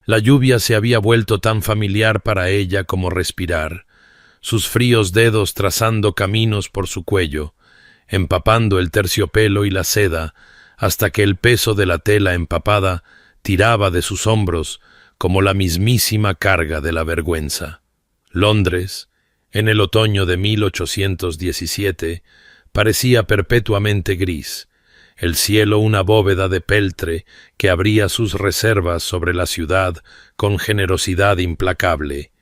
La lluvia se había vuelto tan familiar para ella como respirar, sus fríos dedos trazando caminos por su cuello, empapando el terciopelo y la seda, hasta que el peso de la tela empapada tiraba de sus hombros como la mismísima carga de la vergüenza. Londres, en el otoño de 1817, parecía perpetuamente gris, el cielo una bóveda de peltre que abría sus reservas sobre la ciudad con generosidad implacable,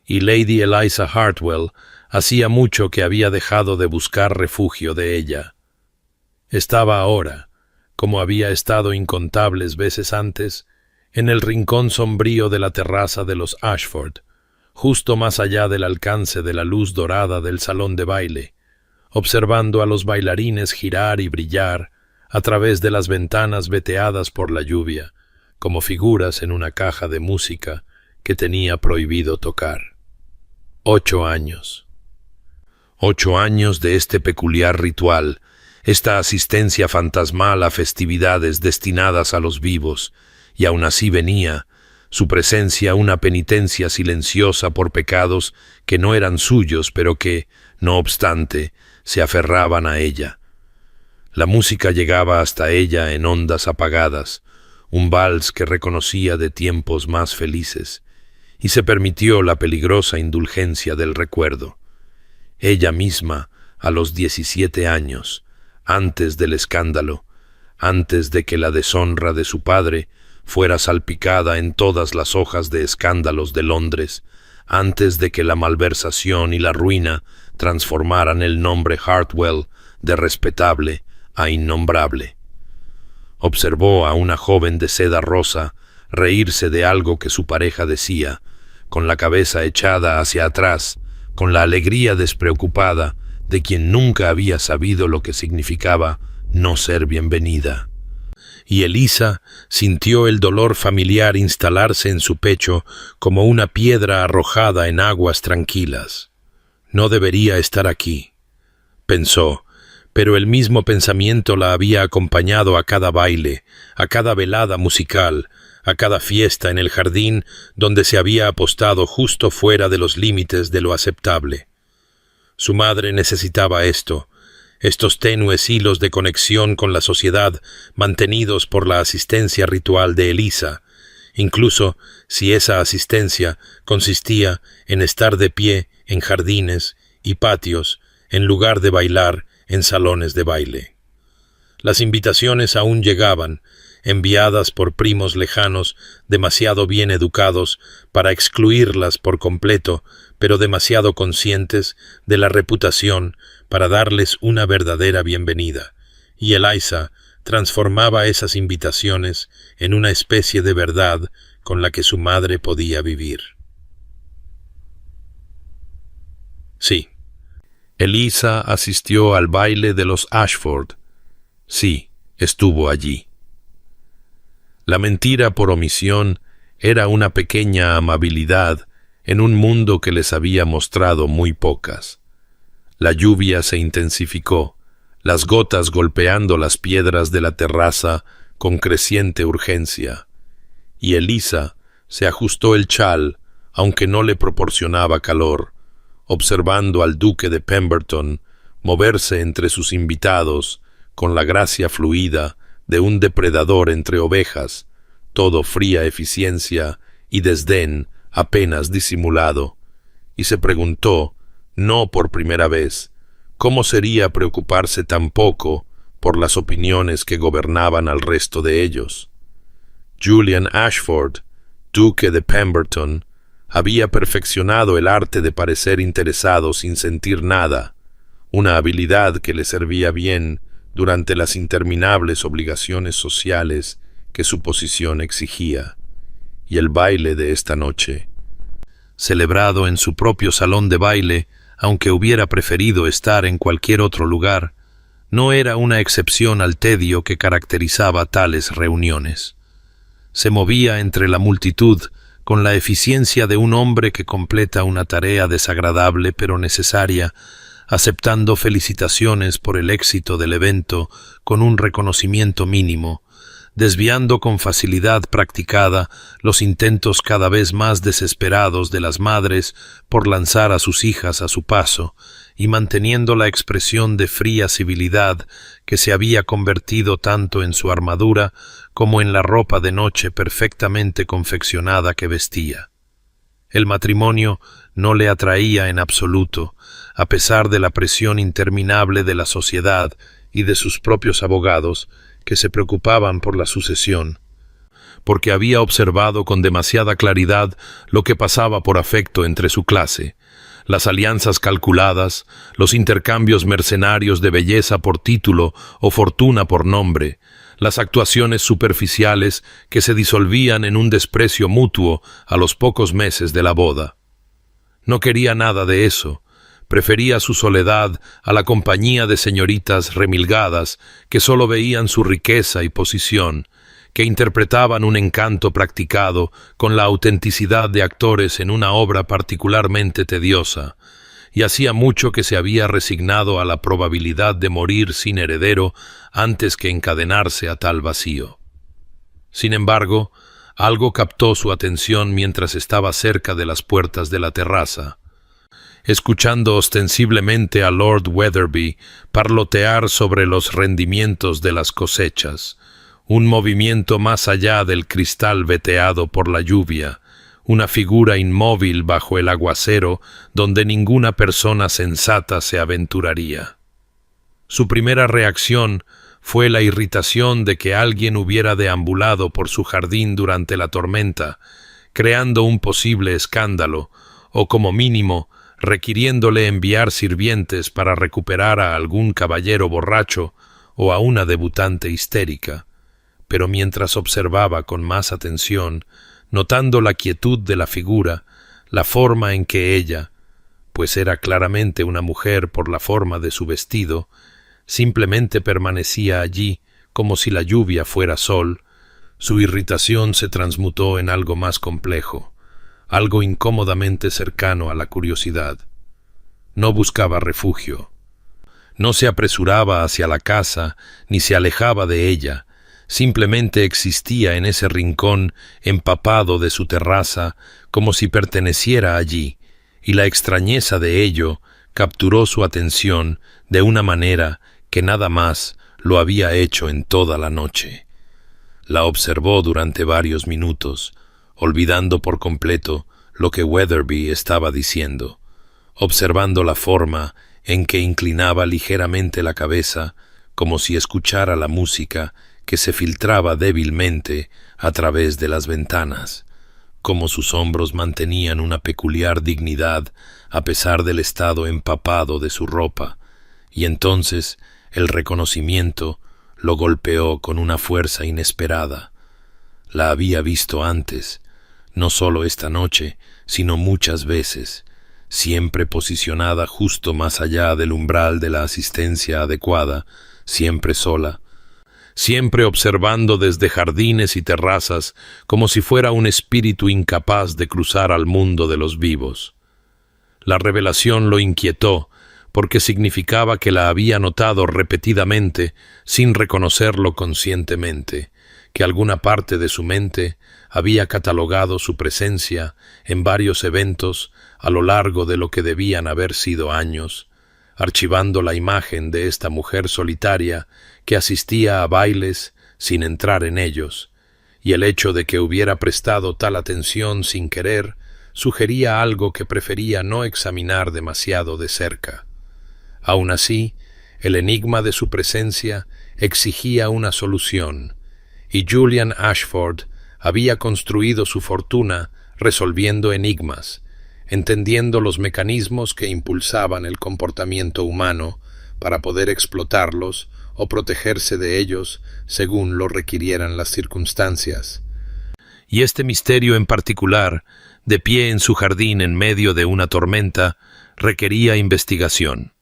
y Lady Eliza Hartwell hacía mucho que había dejado de buscar refugio de ella. Estaba ahora, como había estado incontables veces antes, en el rincón sombrío de la terraza de los Ashford, justo más allá del alcance de la luz dorada del salón de baile, observando a los bailarines girar y brillar a través de las ventanas veteadas por la lluvia, como figuras en una caja de música que tenía prohibido tocar. 8 años. 8 años de este peculiar ritual, esta asistencia fantasmal a festividades destinadas a los vivos, y aún así venía, su presencia una penitencia silenciosa por pecados que no eran suyos, pero que, no obstante, se aferraban a ella. La música llegaba hasta ella en ondas apagadas, un vals que reconocía de tiempos más felices, y se permitió la peligrosa indulgencia del recuerdo. Ella misma, a los 17 años, antes del escándalo, antes de que la deshonra de su padre fuera salpicada en todas las hojas de escándalos de Londres, antes de que la malversación y la ruina transformaran el nombre Hartwell de respetable a innombrable. Observó a una joven de seda rosa reírse de algo que su pareja decía, con la cabeza echada hacia atrás, con la alegría despreocupada de quien nunca había sabido lo que significaba no ser bienvenida. Y Eliza sintió el dolor familiar instalarse en su pecho como una piedra arrojada en aguas tranquilas. No debería estar aquí, pensó, pero el mismo pensamiento la había acompañado a cada baile, a cada velada musical, a cada fiesta en el jardín donde se había apostado justo fuera de los límites de lo aceptable. Su madre necesitaba esto, estos tenues hilos de conexión con la sociedad mantenidos por la asistencia ritual de Eliza, incluso si esa asistencia consistía en estar de pie en jardines y patios en lugar de bailar en salones de baile. Las invitaciones aún llegaban, enviadas por primos lejanos demasiado bien educados para excluirlas por completo, pero demasiado conscientes de la reputación para darles una verdadera bienvenida, y Eliza transformaba esas invitaciones en una especie de verdad con la que su madre podía vivir. Sí, Eliza asistió al baile de los Ashford. Sí, estuvo allí. La mentira por omisión era una pequeña amabilidad en un mundo que les había mostrado muy pocas. La lluvia se intensificó, las gotas golpeando las piedras de la terraza con creciente urgencia, y Eliza se ajustó el chal, aunque no le proporcionaba calor, observando al duque de Pemberton moverse entre sus invitados con la gracia fluida de un depredador entre ovejas, todo fría eficiencia y desdén apenas disimulado, y se preguntó, no por primera vez, cómo sería preocuparse tan poco por las opiniones que gobernaban al resto de ellos. Julian Ashford, duque de Pemberton, había perfeccionado el arte de parecer interesado sin sentir nada, una habilidad que le servía bien durante las interminables obligaciones sociales que su posición exigía, y el baile de esta noche, celebrado en su propio salón de baile, aunque hubiera preferido estar en cualquier otro lugar, no era una excepción al tedio que caracterizaba tales reuniones. Se movía entre la multitud con la eficiencia de un hombre que completa una tarea desagradable pero necesaria, aceptando felicitaciones por el éxito del evento con un reconocimiento mínimo, desviando con facilidad practicada los intentos cada vez más desesperados de las madres por lanzar a sus hijas a su paso, y manteniendo la expresión de fría civilidad que se había convertido tanto en su armadura como en la ropa de noche perfectamente confeccionada que vestía. El matrimonio no le atraía en absoluto, a pesar de la presión interminable de la sociedad y de sus propios abogados, que se preocupaban por la sucesión, porque había observado con demasiada claridad lo que pasaba por afecto entre su clase, las alianzas calculadas, los intercambios mercenarios de belleza por título o fortuna por nombre, las actuaciones superficiales que se disolvían en un desprecio mutuo a los pocos meses de la boda. No quería nada de eso. Prefería su soledad a la compañía de señoritas remilgadas que sólo veían su riqueza y posición, que interpretaban un encanto practicado con la autenticidad de actores en una obra particularmente tediosa, y hacía mucho que se había resignado a la probabilidad de morir sin heredero antes que encadenarse a tal vacío. Sin embargo, algo captó su atención mientras estaba cerca de las puertas de la terraza. Escuchando ostensiblemente a Lord Weatherby parlotear sobre los rendimientos de las cosechas, un movimiento más allá del cristal veteado por la lluvia, una figura inmóvil bajo el aguacero donde ninguna persona sensata se aventuraría. Su primera reacción fue la irritación de que alguien hubiera deambulado por su jardín durante la tormenta, creando un posible escándalo, o como mínimo, requiriéndole enviar sirvientes para recuperar a algún caballero borracho o a una debutante histérica. Pero mientras observaba con más atención, notando la quietud de la figura, la forma en que ella, pues era claramente una mujer por la forma de su vestido, simplemente permanecía allí como si la lluvia fuera sol, su irritación se transmutó en algo más complejo, algo incómodamente cercano a la curiosidad. No buscaba refugio. No se apresuraba hacia la casa, ni se alejaba de ella. Simplemente existía en ese rincón empapado de su terraza, como si perteneciera allí, y la extrañeza de ello capturó su atención de una manera que nada más lo había hecho en toda la noche. La observó durante varios minutos, olvidando por completo lo que Weatherby estaba diciendo, observando la forma en que inclinaba ligeramente la cabeza, como si escuchara la música que se filtraba débilmente a través de las ventanas, como sus hombros mantenían una peculiar dignidad a pesar del estado empapado de su ropa, y entonces el reconocimiento lo golpeó con una fuerza inesperada. La había visto antes, no solo esta noche, sino muchas veces, siempre posicionada justo más allá del umbral de la asistencia adecuada, siempre sola, siempre observando desde jardines y terrazas como si fuera un espíritu incapaz de cruzar al mundo de los vivos. La revelación lo inquietó, porque significaba que la había notado repetidamente sin reconocerlo conscientemente, que alguna parte de su mente había catalogado su presencia en varios eventos a lo largo de lo que debían haber sido años, archivando la imagen de esta mujer solitaria que asistía a bailes sin entrar en ellos, y el hecho de que hubiera prestado tal atención sin querer sugería algo que prefería no examinar demasiado de cerca. Aun así, el enigma de su presencia exigía una solución, y Julian Ashford había construido su fortuna resolviendo enigmas, entendiendo los mecanismos que impulsaban el comportamiento humano para poder explotarlos o protegerse de ellos según lo requirieran las circunstancias. Y este misterio en particular, de pie en su jardín en medio de una tormenta, requería investigación.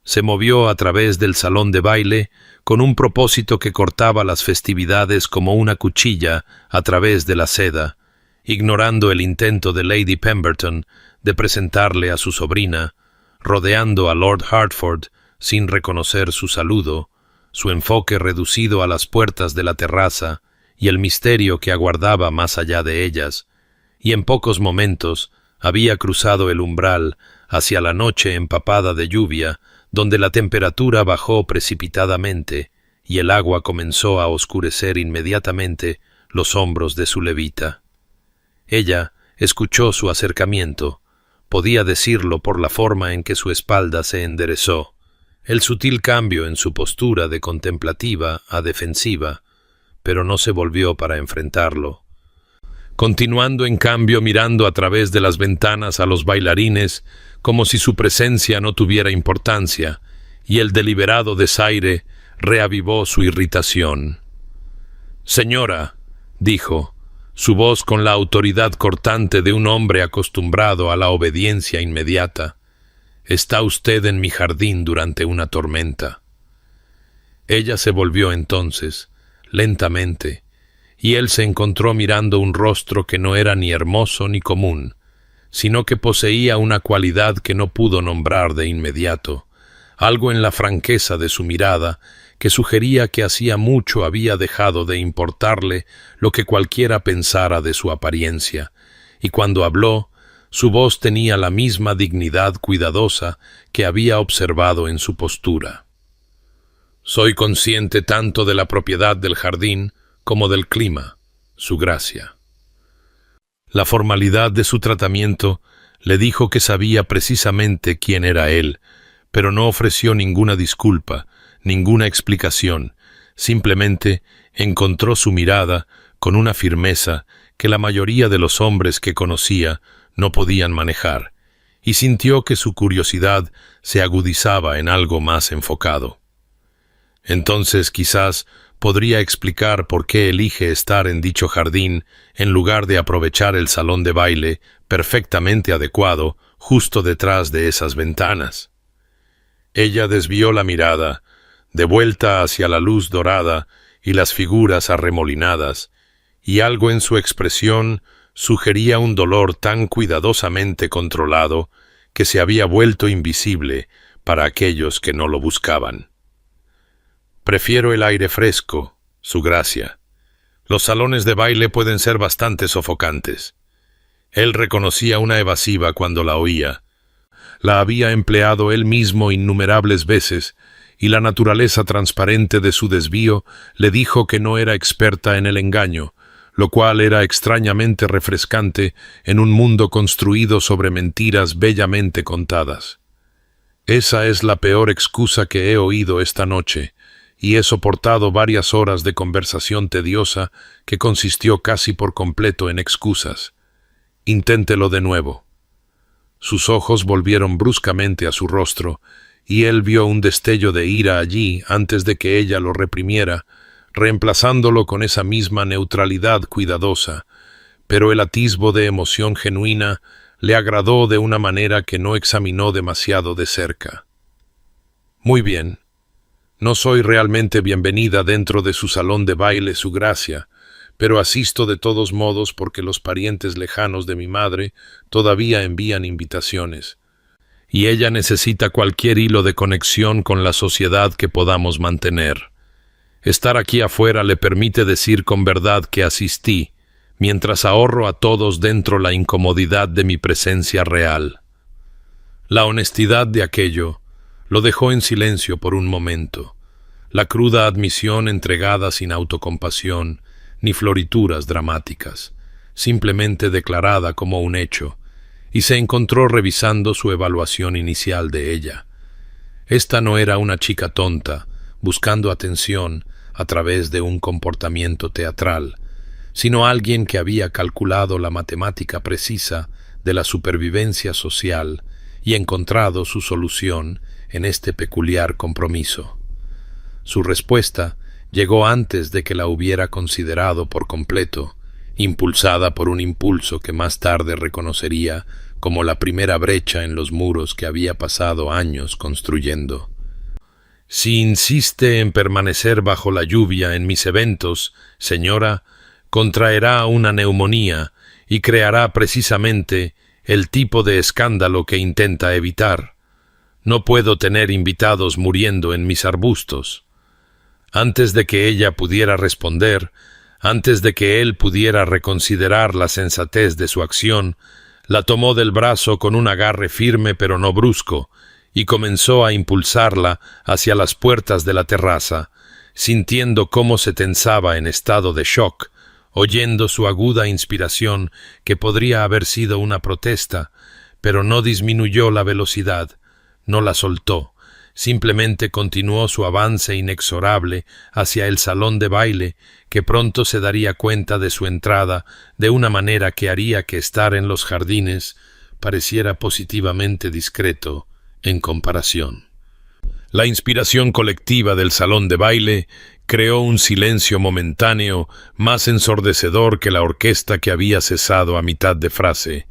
Se movió a través del salón de baile con un propósito que cortaba las festividades como una cuchilla a través de la seda, ignorando el intento de Lady Pemberton de presentarle a su sobrina, rodeando a Lord Hertford sin reconocer su saludo, su enfoque reducido a las puertas de la terraza y el misterio que aguardaba más allá de ellas, y en pocos momentos había cruzado el umbral hacia la noche empapada de lluvia, donde la temperatura bajó precipitadamente y el agua comenzó a oscurecer inmediatamente los hombros de su levita. Ella escuchó su acercamiento, podía decirlo por la forma en que su espalda se enderezó, el sutil cambio en su postura de contemplativa a defensiva, pero no se volvió para enfrentarlo. Continuando en cambio mirando a través de las ventanas a los bailarines como si su presencia no tuviera importancia, y el deliberado desaire reavivó su irritación. «Señora», dijo, su voz con la autoridad cortante de un hombre acostumbrado a la obediencia inmediata, «está usted en mi jardín durante una tormenta». Ella se volvió entonces, lentamente, y él se encontró mirando un rostro que no era ni hermoso ni común, sino que poseía una cualidad que no pudo nombrar de inmediato, algo en la franqueza de su mirada que sugería que hacía mucho había dejado de importarle lo que cualquiera pensara de su apariencia, y cuando habló, su voz tenía la misma dignidad cuidadosa que había observado en su postura. «Soy consciente tanto de la propiedad del jardín como del clima, su gracia». La formalidad de su tratamiento le dijo que sabía precisamente quién era él, pero no ofreció ninguna disculpa, ninguna explicación, simplemente encontró su mirada con una firmeza que la mayoría de los hombres que conocía no podían manejar, y sintió que su curiosidad se agudizaba en algo más enfocado. Entonces quizás podría explicar por qué elige estar en dicho jardín en lugar de aprovechar el salón de baile perfectamente adecuado justo detrás de esas ventanas. Ella desvió la mirada, de vuelta hacia la luz dorada y las figuras arremolinadas, y algo en su expresión sugería un dolor tan cuidadosamente controlado que se había vuelto invisible para aquellos que no lo buscaban. «Prefiero el aire fresco, su gracia. Los salones de baile pueden ser bastante sofocantes». Él reconocía una evasiva cuando la oía. La había empleado él mismo innumerables veces, y la naturaleza transparente de su desvío le dijo que no era experta en el engaño, lo cual era extrañamente refrescante en un mundo construido sobre mentiras bellamente contadas. «Esa es la peor excusa que he oído esta noche», y he soportado varias horas de conversación tediosa que consistió casi por completo en excusas. Inténtelo de nuevo». Sus ojos volvieron bruscamente a su rostro, y él vio un destello de ira allí antes de que ella lo reprimiera, reemplazándolo con esa misma neutralidad cuidadosa, pero el atisbo de emoción genuina le agradó de una manera que no examinó demasiado de cerca. «Muy bien. No soy realmente bienvenida dentro de su salón de baile, su gracia, pero asisto de todos modos porque los parientes lejanos de mi madre todavía envían invitaciones, y ella necesita cualquier hilo de conexión con la sociedad que podamos mantener. Estar aquí afuera le permite decir con verdad que asistí, mientras ahorro a todos dentro la incomodidad de mi presencia real». La honestidad de aquello lo dejó en silencio por un momento. La cruda admisión entregada sin autocompasión ni florituras dramáticas, simplemente declarada como un hecho, y se encontró revisando su evaluación inicial de ella. Esta no era una chica tonta, buscando atención a través de un comportamiento teatral, sino alguien que había calculado la matemática precisa de la supervivencia social y encontrado su solución en este peculiar compromiso. Su respuesta llegó antes de que la hubiera considerado por completo, impulsada por un impulso que más tarde reconocería como la primera brecha en los muros que había pasado años construyendo. «Si insiste en permanecer bajo la lluvia en mis eventos, señora, contraerá una neumonía y creará precisamente el tipo de escándalo que intenta evitar. No puedo tener invitados muriendo en mis arbustos». Antes de que ella pudiera responder, antes de que él pudiera reconsiderar la sensatez de su acción, la tomó del brazo con un agarre firme pero no brusco, y comenzó a impulsarla hacia las puertas de la terraza, sintiendo cómo se tensaba en estado de shock, oyendo su aguda inspiración que podría haber sido una protesta, pero no disminuyó la velocidad, no la soltó, simplemente continuó su avance inexorable hacia el salón de baile, que pronto se daría cuenta de su entrada de una manera que haría que estar en los jardines pareciera positivamente discreto en comparación. La inspiración colectiva del salón de baile creó un silencio momentáneo más ensordecedor que la orquesta que había cesado a mitad de frase,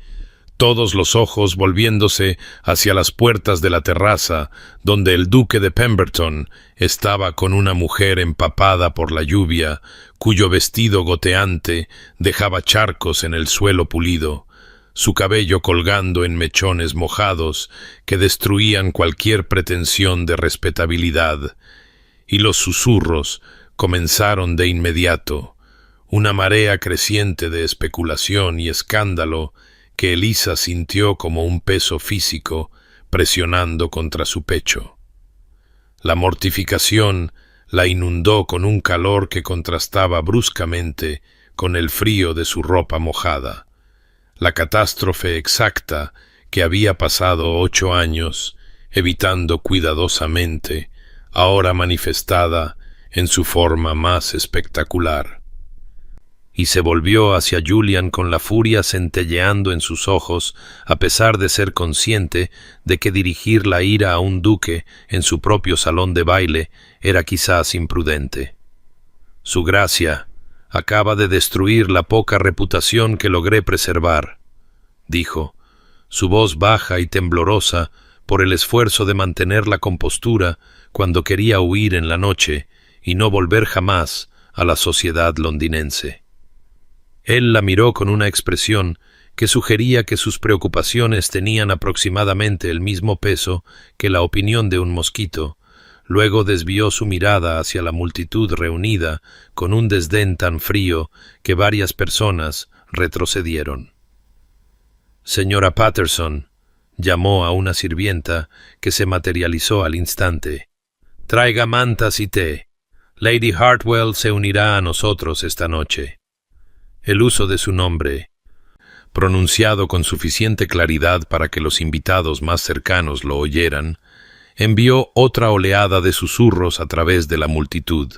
todos los ojos volviéndose hacia las puertas de la terraza, donde el duque de Pemberton estaba con una mujer empapada por la lluvia, cuyo vestido goteante dejaba charcos en el suelo pulido, su cabello colgando en mechones mojados que destruían cualquier pretensión de respetabilidad, y los susurros comenzaron de inmediato, una marea creciente de especulación y escándalo que Elisa sintió como un peso físico presionando contra su pecho. La mortificación la inundó con un calor que contrastaba bruscamente con el frío de su ropa mojada. La catástrofe exacta que había pasado 8 años, evitando cuidadosamente, ahora manifestada en su forma más espectacular. Y se volvió hacia Julian con la furia centelleando en sus ojos, a pesar de ser consciente de que dirigir la ira a un duque en su propio salón de baile era quizás imprudente. Su gracia acaba de destruir la poca reputación que logré preservar, dijo, su voz baja y temblorosa por el esfuerzo de mantener la compostura cuando quería huir en la noche y no volver jamás a la sociedad londinense. Él la miró con una expresión que sugería que sus preocupaciones tenían aproximadamente el mismo peso que la opinión de un mosquito. Luego desvió su mirada hacia la multitud reunida con un desdén tan frío que varias personas retrocedieron. «Señora Patterson», llamó a una sirvienta que se materializó al instante. «Traiga mantas y té. Lady Hartwell se unirá a nosotros esta noche». El uso de su nombre, pronunciado con suficiente claridad para que los invitados más cercanos lo oyeran, envió otra oleada de susurros a través de la multitud,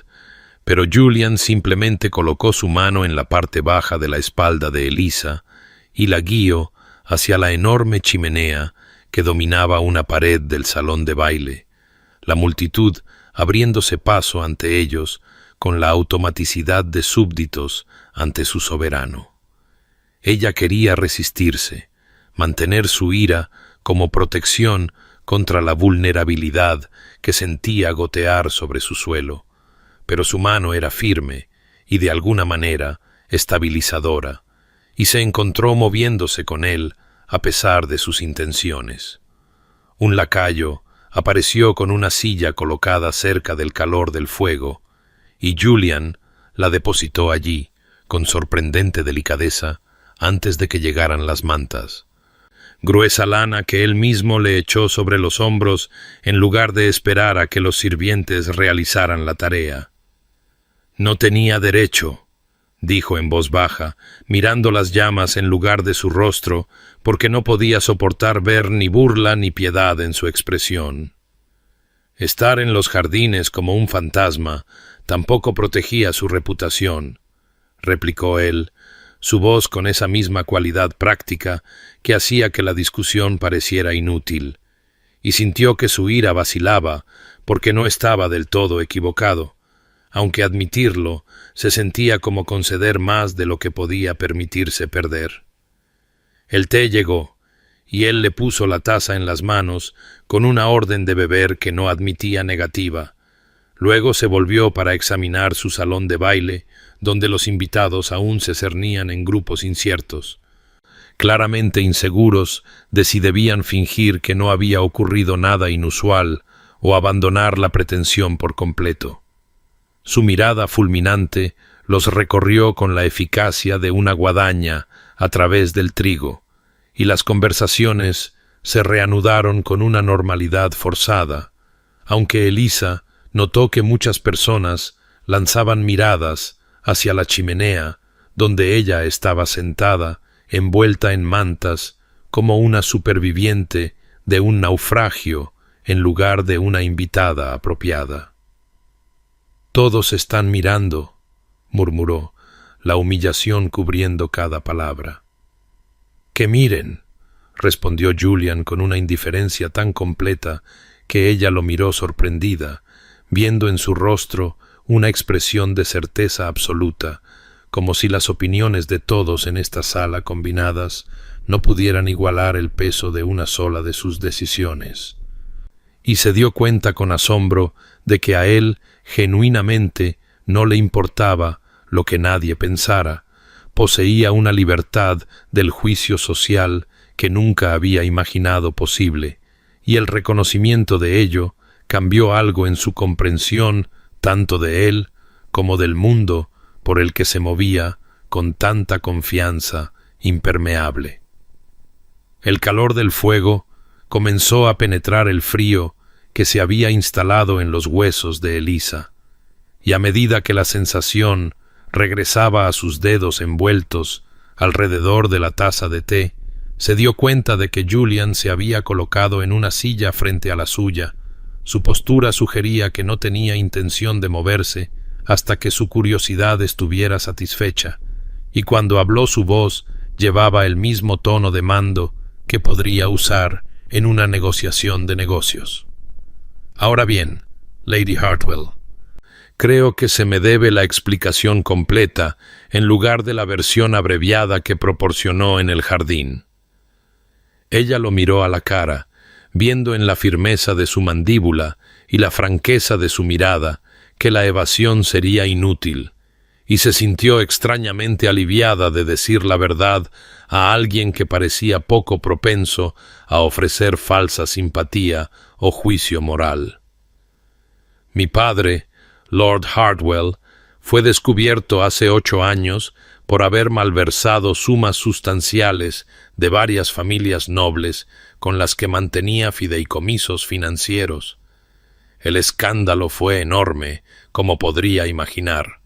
pero Julian simplemente colocó su mano en la parte baja de la espalda de Elisa y la guió hacia la enorme chimenea que dominaba una pared del salón de baile, la multitud abriéndose paso ante ellos con la automaticidad de súbditos ante su soberano. Ella quería resistirse, mantener su ira como protección contra la vulnerabilidad que sentía gotear sobre su suelo, pero su mano era firme y de alguna manera estabilizadora, y se encontró moviéndose con él a pesar de sus intenciones. Un lacayo apareció con una silla colocada cerca del calor del fuego, y Julian la depositó allí, con sorprendente delicadeza, antes de que llegaran las mantas. Gruesa lana que él mismo le echó sobre los hombros en lugar de esperar a que los sirvientes realizaran la tarea. «No tenía derecho», dijo en voz baja, mirando las llamas en lugar de su rostro, porque no podía soportar ver ni burla ni piedad en su expresión. Estar en los jardines como un fantasma tampoco protegía su reputación, replicó él, su voz con esa misma cualidad práctica que hacía que la discusión pareciera inútil, y sintió que su ira vacilaba porque no estaba del todo equivocado, aunque admitirlo se sentía como conceder más de lo que podía permitirse perder. El té llegó, y él le puso la taza en las manos con una orden de beber que no admitía negativa. Luego se volvió para examinar su salón de baile, donde los invitados aún se cernían en grupos inciertos, claramente inseguros de si debían fingir que no había ocurrido nada inusual o abandonar la pretensión por completo. Su mirada fulminante los recorrió con la eficacia de una guadaña a través del trigo, y las conversaciones se reanudaron con una normalidad forzada, aunque Elisa notó que muchas personas lanzaban miradas hacia la chimenea donde ella estaba sentada, envuelta en mantas, como una superviviente de un naufragio en lugar de una invitada apropiada. «Todos están mirando», murmuró, la humillación cubriendo cada palabra. «Que miren», respondió Julian con una indiferencia tan completa que ella lo miró sorprendida, viendo en su rostro una expresión de certeza absoluta, como si las opiniones de todos en esta sala combinadas no pudieran igualar el peso de una sola de sus decisiones. Y se dio cuenta con asombro de que a él genuinamente no le importaba lo que nadie pensara, poseía una libertad del juicio social que nunca había imaginado posible, y el reconocimiento de ello cambió algo en su comprensión tanto de él como del mundo por el que se movía con tanta confianza impermeable. El calor del fuego comenzó a penetrar el frío que se había instalado en los huesos de Elisa, y a medida que la sensación regresaba a sus dedos envueltos alrededor de la taza de té, se dio cuenta de que Julian se había colocado en una silla frente a la suya. Su postura sugería que no tenía intención de moverse hasta que su curiosidad estuviera satisfecha, y cuando habló su voz llevaba el mismo tono de mando que podría usar en una negociación de negocios. «Ahora bien, Lady Hartwell, creo que se me debe la explicación completa en lugar de la versión abreviada que proporcionó en el jardín». Ella lo miró a la cara, viendo en la firmeza de su mandíbula y la franqueza de su mirada que la evasión sería inútil, y se sintió extrañamente aliviada de decir la verdad a alguien que parecía poco propenso a ofrecer falsa simpatía o juicio moral. «Mi padre, Lord Hartwell, fue descubierto hace 8 años por haber malversado sumas sustanciales de varias familias nobles con las que mantenía fideicomisos financieros. El escándalo fue enorme, como podría imaginar.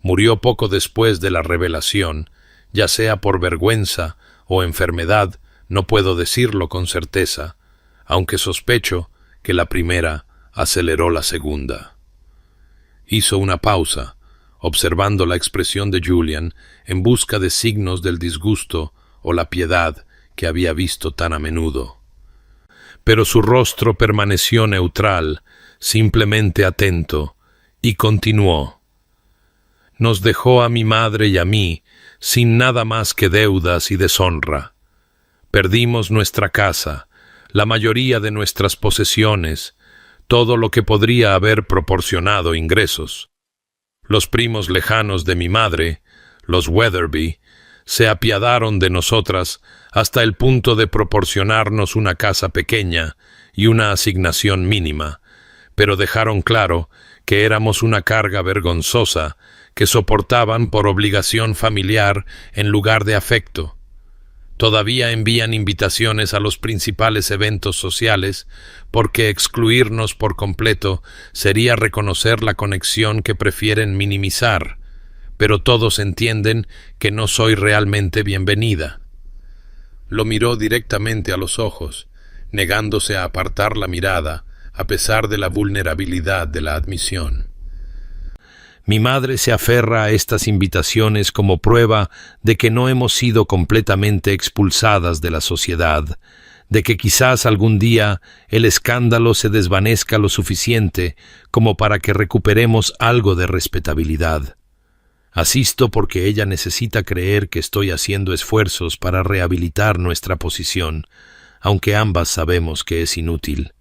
Murió poco después de la revelación, ya sea por vergüenza o enfermedad, no puedo decirlo con certeza, aunque sospecho que la primera aceleró la segunda». Hizo una pausa, observando la expresión de Julian en busca de signos del disgusto o la piedad que había visto tan a menudo. Pero su rostro permaneció neutral, simplemente atento, y continuó. «Nos dejó a mi madre y a mí sin nada más que deudas y deshonra. Perdimos nuestra casa, la mayoría de nuestras posesiones, todo lo que podría haber proporcionado ingresos. Los primos lejanos de mi madre, los Weatherby, se apiadaron de nosotras hasta el punto de proporcionarnos una casa pequeña y una asignación mínima, pero dejaron claro que éramos una carga vergonzosa que soportaban por obligación familiar en lugar de afecto. Todavía envían invitaciones a los principales eventos sociales porque excluirnos por completo sería reconocer la conexión que prefieren minimizar, pero todos entienden que no soy realmente bienvenida». Lo miró directamente a los ojos, negándose a apartar la mirada a pesar de la vulnerabilidad de la admisión. «Mi madre se aferra a estas invitaciones como prueba de que no hemos sido completamente expulsadas de la sociedad, de que quizás algún día el escándalo se desvanezca lo suficiente como para que recuperemos algo de respetabilidad. Asisto porque ella necesita creer que estoy haciendo esfuerzos para rehabilitar nuestra posición, aunque ambas sabemos que es inútil.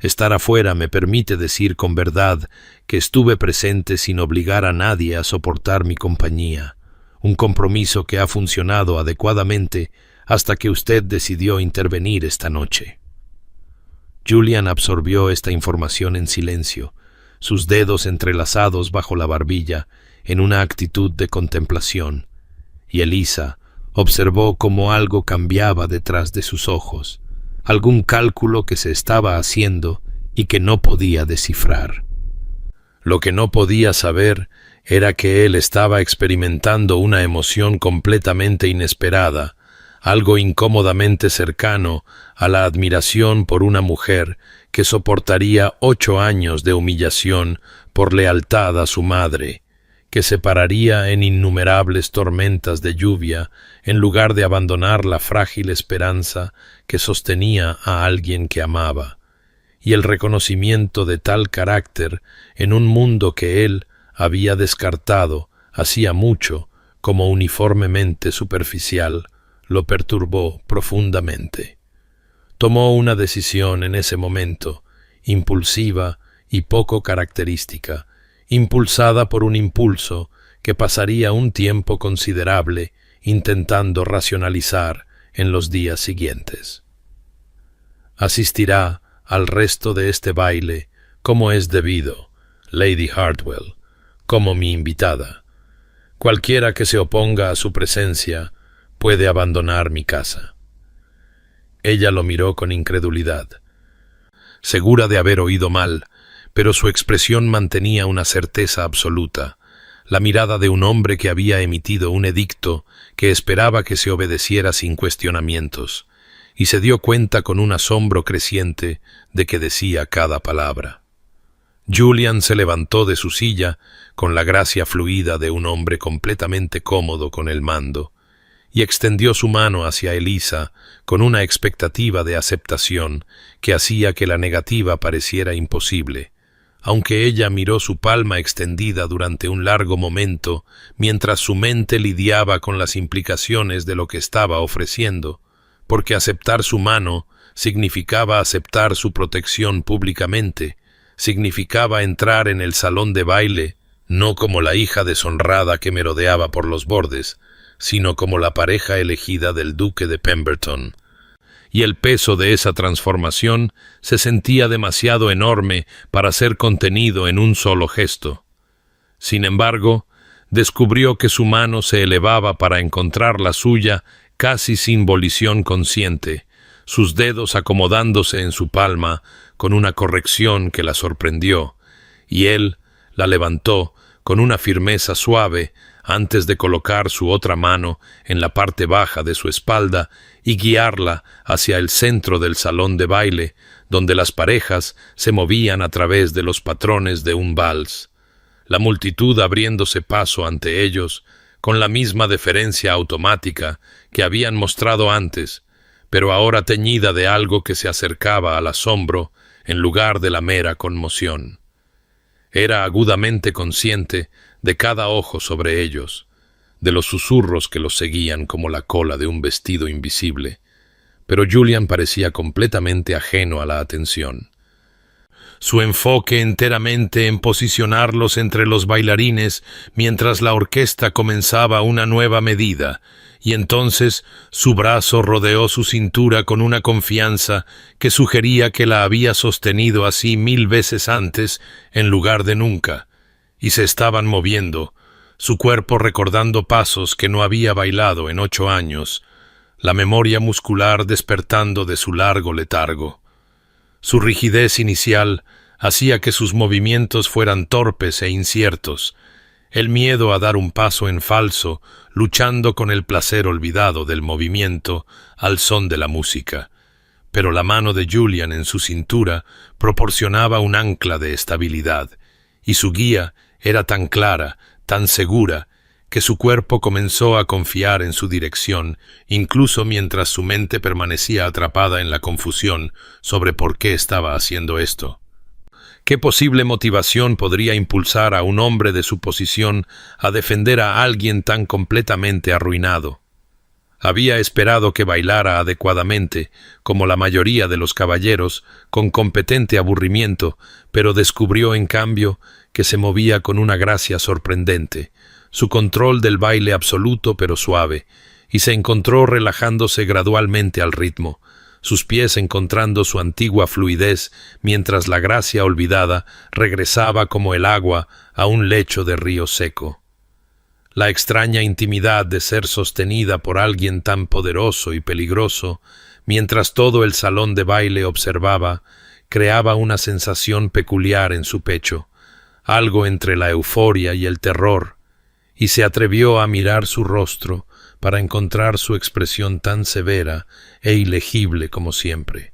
Estar afuera me permite decir con verdad que estuve presente sin obligar a nadie a soportar mi compañía, un compromiso que ha funcionado adecuadamente hasta que usted decidió intervenir esta noche». Julian absorbió esta información en silencio, sus dedos entrelazados bajo la barbilla, en una actitud de contemplación, y Elisa observó cómo algo cambiaba detrás de sus ojos, algún cálculo que se estaba haciendo y que no podía descifrar. Lo que no podía saber era que él estaba experimentando una emoción completamente inesperada, algo incómodamente cercano a la admiración por una mujer que soportaría 8 años de humillación por lealtad a su madre, que se pararía en innumerables tormentas de lluvia en lugar de abandonar la frágil esperanza que sostenía a alguien que amaba, y el reconocimiento de tal carácter en un mundo que él había descartado hacía mucho como uniformemente superficial, lo perturbó profundamente. Tomó una decisión en ese momento, impulsiva y poco característica, impulsada por un impulso que pasaría un tiempo considerable intentando racionalizar en los días siguientes. Asistirá al resto de este baile como es debido, Lady Hartwell, como mi invitada. Cualquiera que se oponga a su presencia puede abandonar mi casa. Ella lo miró con incredulidad, segura de haber oído mal, pero su expresión mantenía una certeza absoluta, la mirada de un hombre que había emitido un edicto que esperaba que se obedeciera sin cuestionamientos, y se dio cuenta con un asombro creciente de que decía cada palabra. Julian se levantó de su silla con la gracia fluida de un hombre completamente cómodo con el mando, y extendió su mano hacia Elisa con una expectativa de aceptación que hacía que la negativa pareciera imposible, aunque ella miró su palma extendida durante un largo momento mientras su mente lidiaba con las implicaciones de lo que estaba ofreciendo, porque aceptar su mano significaba aceptar su protección públicamente, significaba entrar en el salón de baile no como la hija deshonrada que merodeaba por los bordes, sino como la pareja elegida del duque de Pemberton. Y el peso de esa transformación se sentía demasiado enorme para ser contenido en un solo gesto. Sin embargo, descubrió que su mano se elevaba para encontrar la suya casi sin volición consciente, sus dedos acomodándose en su palma con una corrección que la sorprendió, y él la levantó con una firmeza suave antes de colocar su otra mano en la parte baja de su espalda y guiarla hacia el centro del salón de baile, donde las parejas se movían a través de los patrones de un vals, la multitud abriéndose paso ante ellos con la misma deferencia automática que habían mostrado antes, pero ahora teñida de algo que se acercaba al asombro en lugar de la mera conmoción. Era agudamente consciente de cada ojo sobre ellos, de los susurros que los seguían como la cola de un vestido invisible, pero Julian parecía completamente ajeno a la atención. Su enfoque enteramente en posicionarlos entre los bailarines mientras la orquesta comenzaba una nueva medida, y entonces su brazo rodeó su cintura con una confianza que sugería que la había sostenido así 1000 veces antes en lugar de nunca, y se estaban moviendo, su cuerpo recordando pasos que no había bailado en 8 años, la memoria muscular despertando de su largo letargo. Su rigidez inicial hacía que sus movimientos fueran torpes e inciertos, el miedo a dar un paso en falso, luchando con el placer olvidado del movimiento al son de la música. Pero la mano de Julian en su cintura proporcionaba un ancla de estabilidad, y su guía era tan clara, tan segura, que su cuerpo comenzó a confiar en su dirección, incluso mientras su mente permanecía atrapada en la confusión sobre por qué estaba haciendo esto. ¿Qué posible motivación podría impulsar a un hombre de su posición a defender a alguien tan completamente arruinado? Había esperado que bailara adecuadamente, como la mayoría de los caballeros, con competente aburrimiento, pero descubrió en cambio que se movía con una gracia sorprendente, su control del baile absoluto pero suave, y se encontró relajándose gradualmente al ritmo, sus pies encontrando su antigua fluidez, mientras la gracia olvidada regresaba como el agua a un lecho de río seco. La extraña intimidad de ser sostenida por alguien tan poderoso y peligroso, mientras todo el salón de baile observaba, creaba una sensación peculiar en su pecho, algo entre la euforia y el terror, y se atrevió a mirar su rostro para encontrar su expresión tan severa e ilegible como siempre.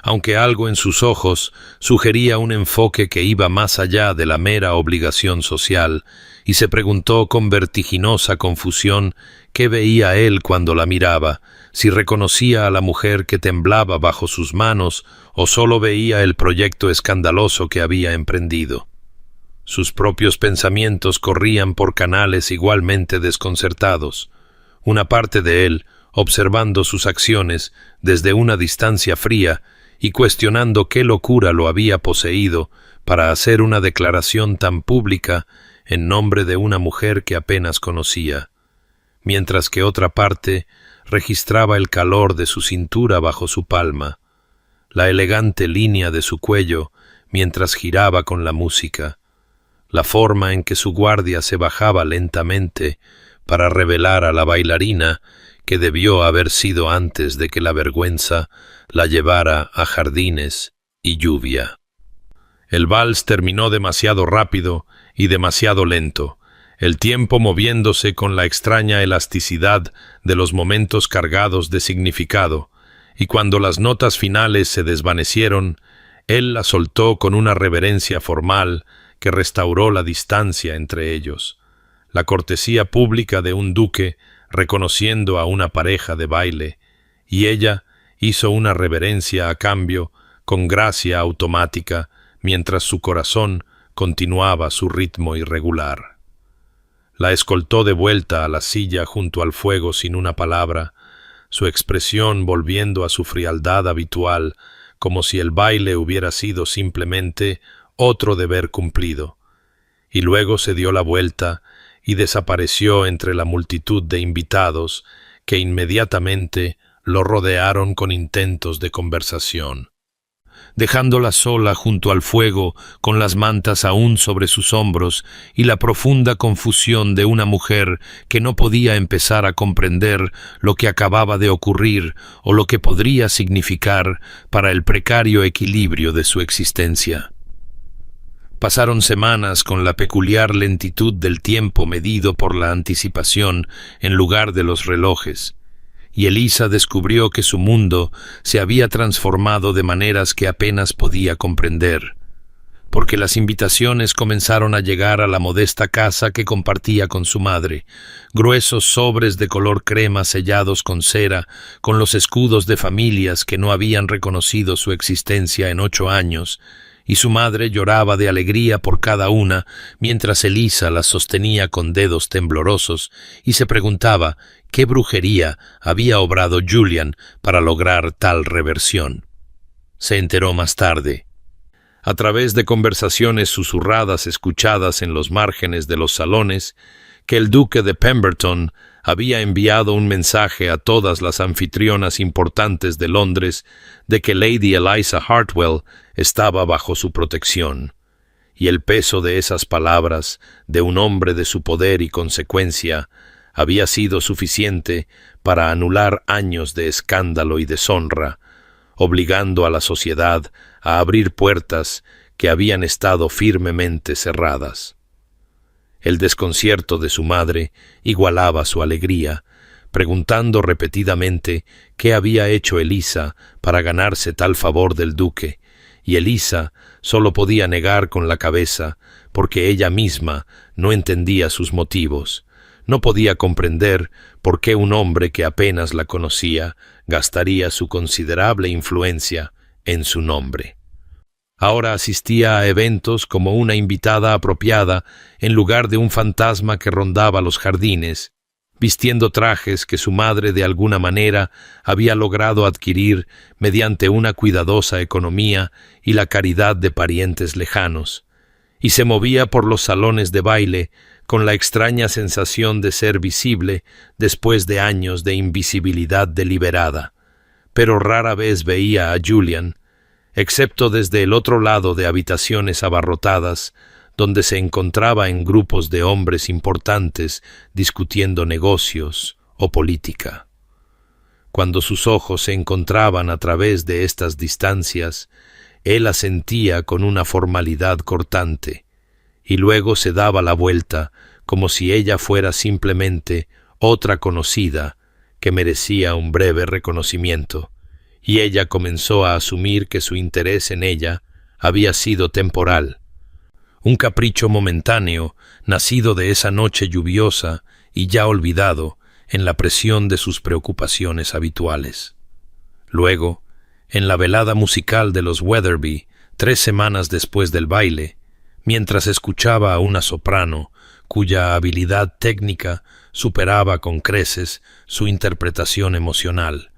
Aunque algo en sus ojos sugería un enfoque que iba más allá de la mera obligación social, y se preguntó con vertiginosa confusión qué veía él cuando la miraba, si reconocía a la mujer que temblaba bajo sus manos o solo veía el proyecto escandaloso que había emprendido. Sus propios pensamientos corrían por canales igualmente desconcertados. Una parte de él, observando sus acciones desde una distancia fría y cuestionando qué locura lo había poseído para hacer una declaración tan pública en nombre de una mujer que apenas conocía, mientras que otra parte registraba el calor de su cintura bajo su palma, la elegante línea de su cuello mientras giraba con la música, la forma en que su guardia se bajaba lentamente para revelar a la bailarina que debió haber sido antes de que la vergüenza la llevara a jardines y lluvia. El vals terminó demasiado rápido y demasiado lento, el tiempo moviéndose con la extraña elasticidad de los momentos cargados de significado, y cuando las notas finales se desvanecieron, él la soltó con una reverencia formal que restauró la distancia entre ellos. La cortesía pública de un duque reconociendo a una pareja de baile, y ella hizo una reverencia a cambio con gracia automática, mientras su corazón continuaba su ritmo irregular. La escoltó de vuelta a la silla junto al fuego sin una palabra, su expresión volviendo a su frialdad habitual, como si el baile hubiera sido simplemente otro deber cumplido. Y luego se dio la vuelta y desapareció entre la multitud de invitados que inmediatamente lo rodearon con intentos de conversación. Dejándola sola junto al fuego, con las mantas aún sobre sus hombros y la profunda confusión de una mujer que no podía empezar a comprender lo que acababa de ocurrir o lo que podría significar para el precario equilibrio de su existencia. Pasaron semanas con la peculiar lentitud del tiempo medido por la anticipación en lugar de los relojes, y Elisa descubrió que su mundo se había transformado de maneras que apenas podía comprender, porque las invitaciones comenzaron a llegar a la modesta casa que compartía con su madre, gruesos sobres de color crema sellados con cera, con los escudos de familias que no habían reconocido su existencia en 8 años, y su madre lloraba de alegría por cada una, mientras Elisa las sostenía con dedos temblorosos y se preguntaba qué brujería había obrado Julian para lograr tal reversión. Se enteró más tarde, a través de conversaciones susurradas escuchadas en los márgenes de los salones, que el duque de Pemberton había enviado un mensaje a todas las anfitrionas importantes de Londres de que Lady Eliza Hartwell estaba bajo su protección, y el peso de esas palabras de un hombre de su poder y consecuencia había sido suficiente para anular años de escándalo y deshonra, obligando a la sociedad a abrir puertas que habían estado firmemente cerradas. El desconcierto de su madre igualaba su alegría, preguntando repetidamente qué había hecho Elisa para ganarse tal favor del duque, y Elisa solo podía negar con la cabeza porque ella misma no entendía sus motivos. No podía comprender por qué un hombre que apenas la conocía gastaría su considerable influencia en su nombre. Ahora asistía a eventos como una invitada apropiada en lugar de un fantasma que rondaba los jardines, vistiendo trajes que su madre de alguna manera había logrado adquirir mediante una cuidadosa economía y la caridad de parientes lejanos, y se movía por los salones de baile con la extraña sensación de ser visible después de años de invisibilidad deliberada, pero rara vez veía a Julian, excepto desde el otro lado de habitaciones abarrotadas, donde se encontraba en grupos de hombres importantes discutiendo negocios o política. Cuando sus ojos se encontraban a través de estas distancias, él asentía con una formalidad cortante, y luego se daba la vuelta como si ella fuera simplemente otra conocida que merecía un breve reconocimiento, y ella comenzó a asumir que su interés en ella había sido temporal, un capricho momentáneo nacido de esa noche lluviosa y ya olvidado en la presión de sus preocupaciones habituales. Luego, en la velada musical de los Weatherby, 3 semanas después del baile, mientras escuchaba a una soprano cuya habilidad técnica superaba con creces su interpretación emocional,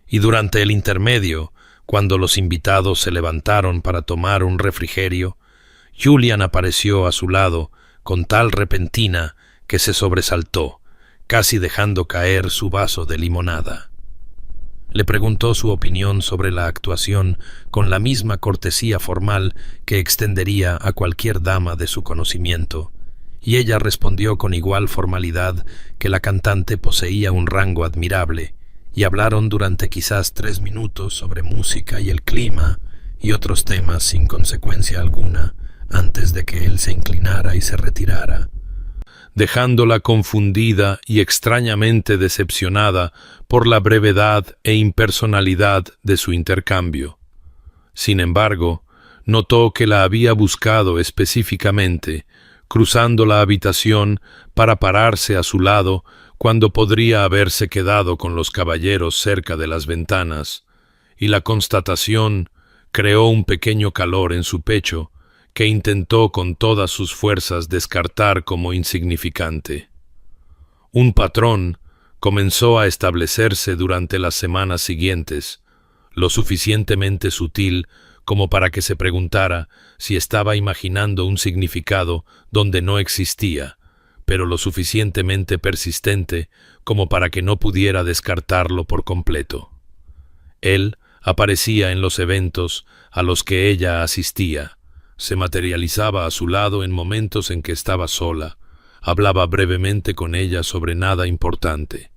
y durante el intermedio, cuando los invitados se levantaron para tomar un refrigerio, Julian apareció a su lado con tal repentina que se sobresaltó, casi dejando caer su vaso de limonada. Le preguntó su opinión sobre la actuación con la misma cortesía formal que extendería a cualquier dama de su conocimiento, y ella respondió con igual formalidad que la cantante poseía un rango admirable, y hablaron durante quizás 3 minutos sobre música y el clima y otros temas sin consecuencia alguna, antes de que él se inclinara y se retirara, dejándola confundida y extrañamente decepcionada por la brevedad e impersonalidad de su intercambio. Sin embargo, notó que la había buscado específicamente, cruzando la habitación para pararse a su lado cuando podría haberse quedado con los caballeros cerca de las ventanas, y la constatación creó un pequeño calor en su pecho, que intentó con todas sus fuerzas descartar como insignificante. Un patrón comenzó a establecerse durante las semanas siguientes, lo suficientemente sutil como para que se preguntara si estaba imaginando un significado donde no existía, pero lo suficientemente persistente como para que no pudiera descartarlo por completo. Él aparecía en los eventos a los que ella asistía, se materializaba a su lado en momentos en que estaba sola, hablaba brevemente con ella sobre nada importante.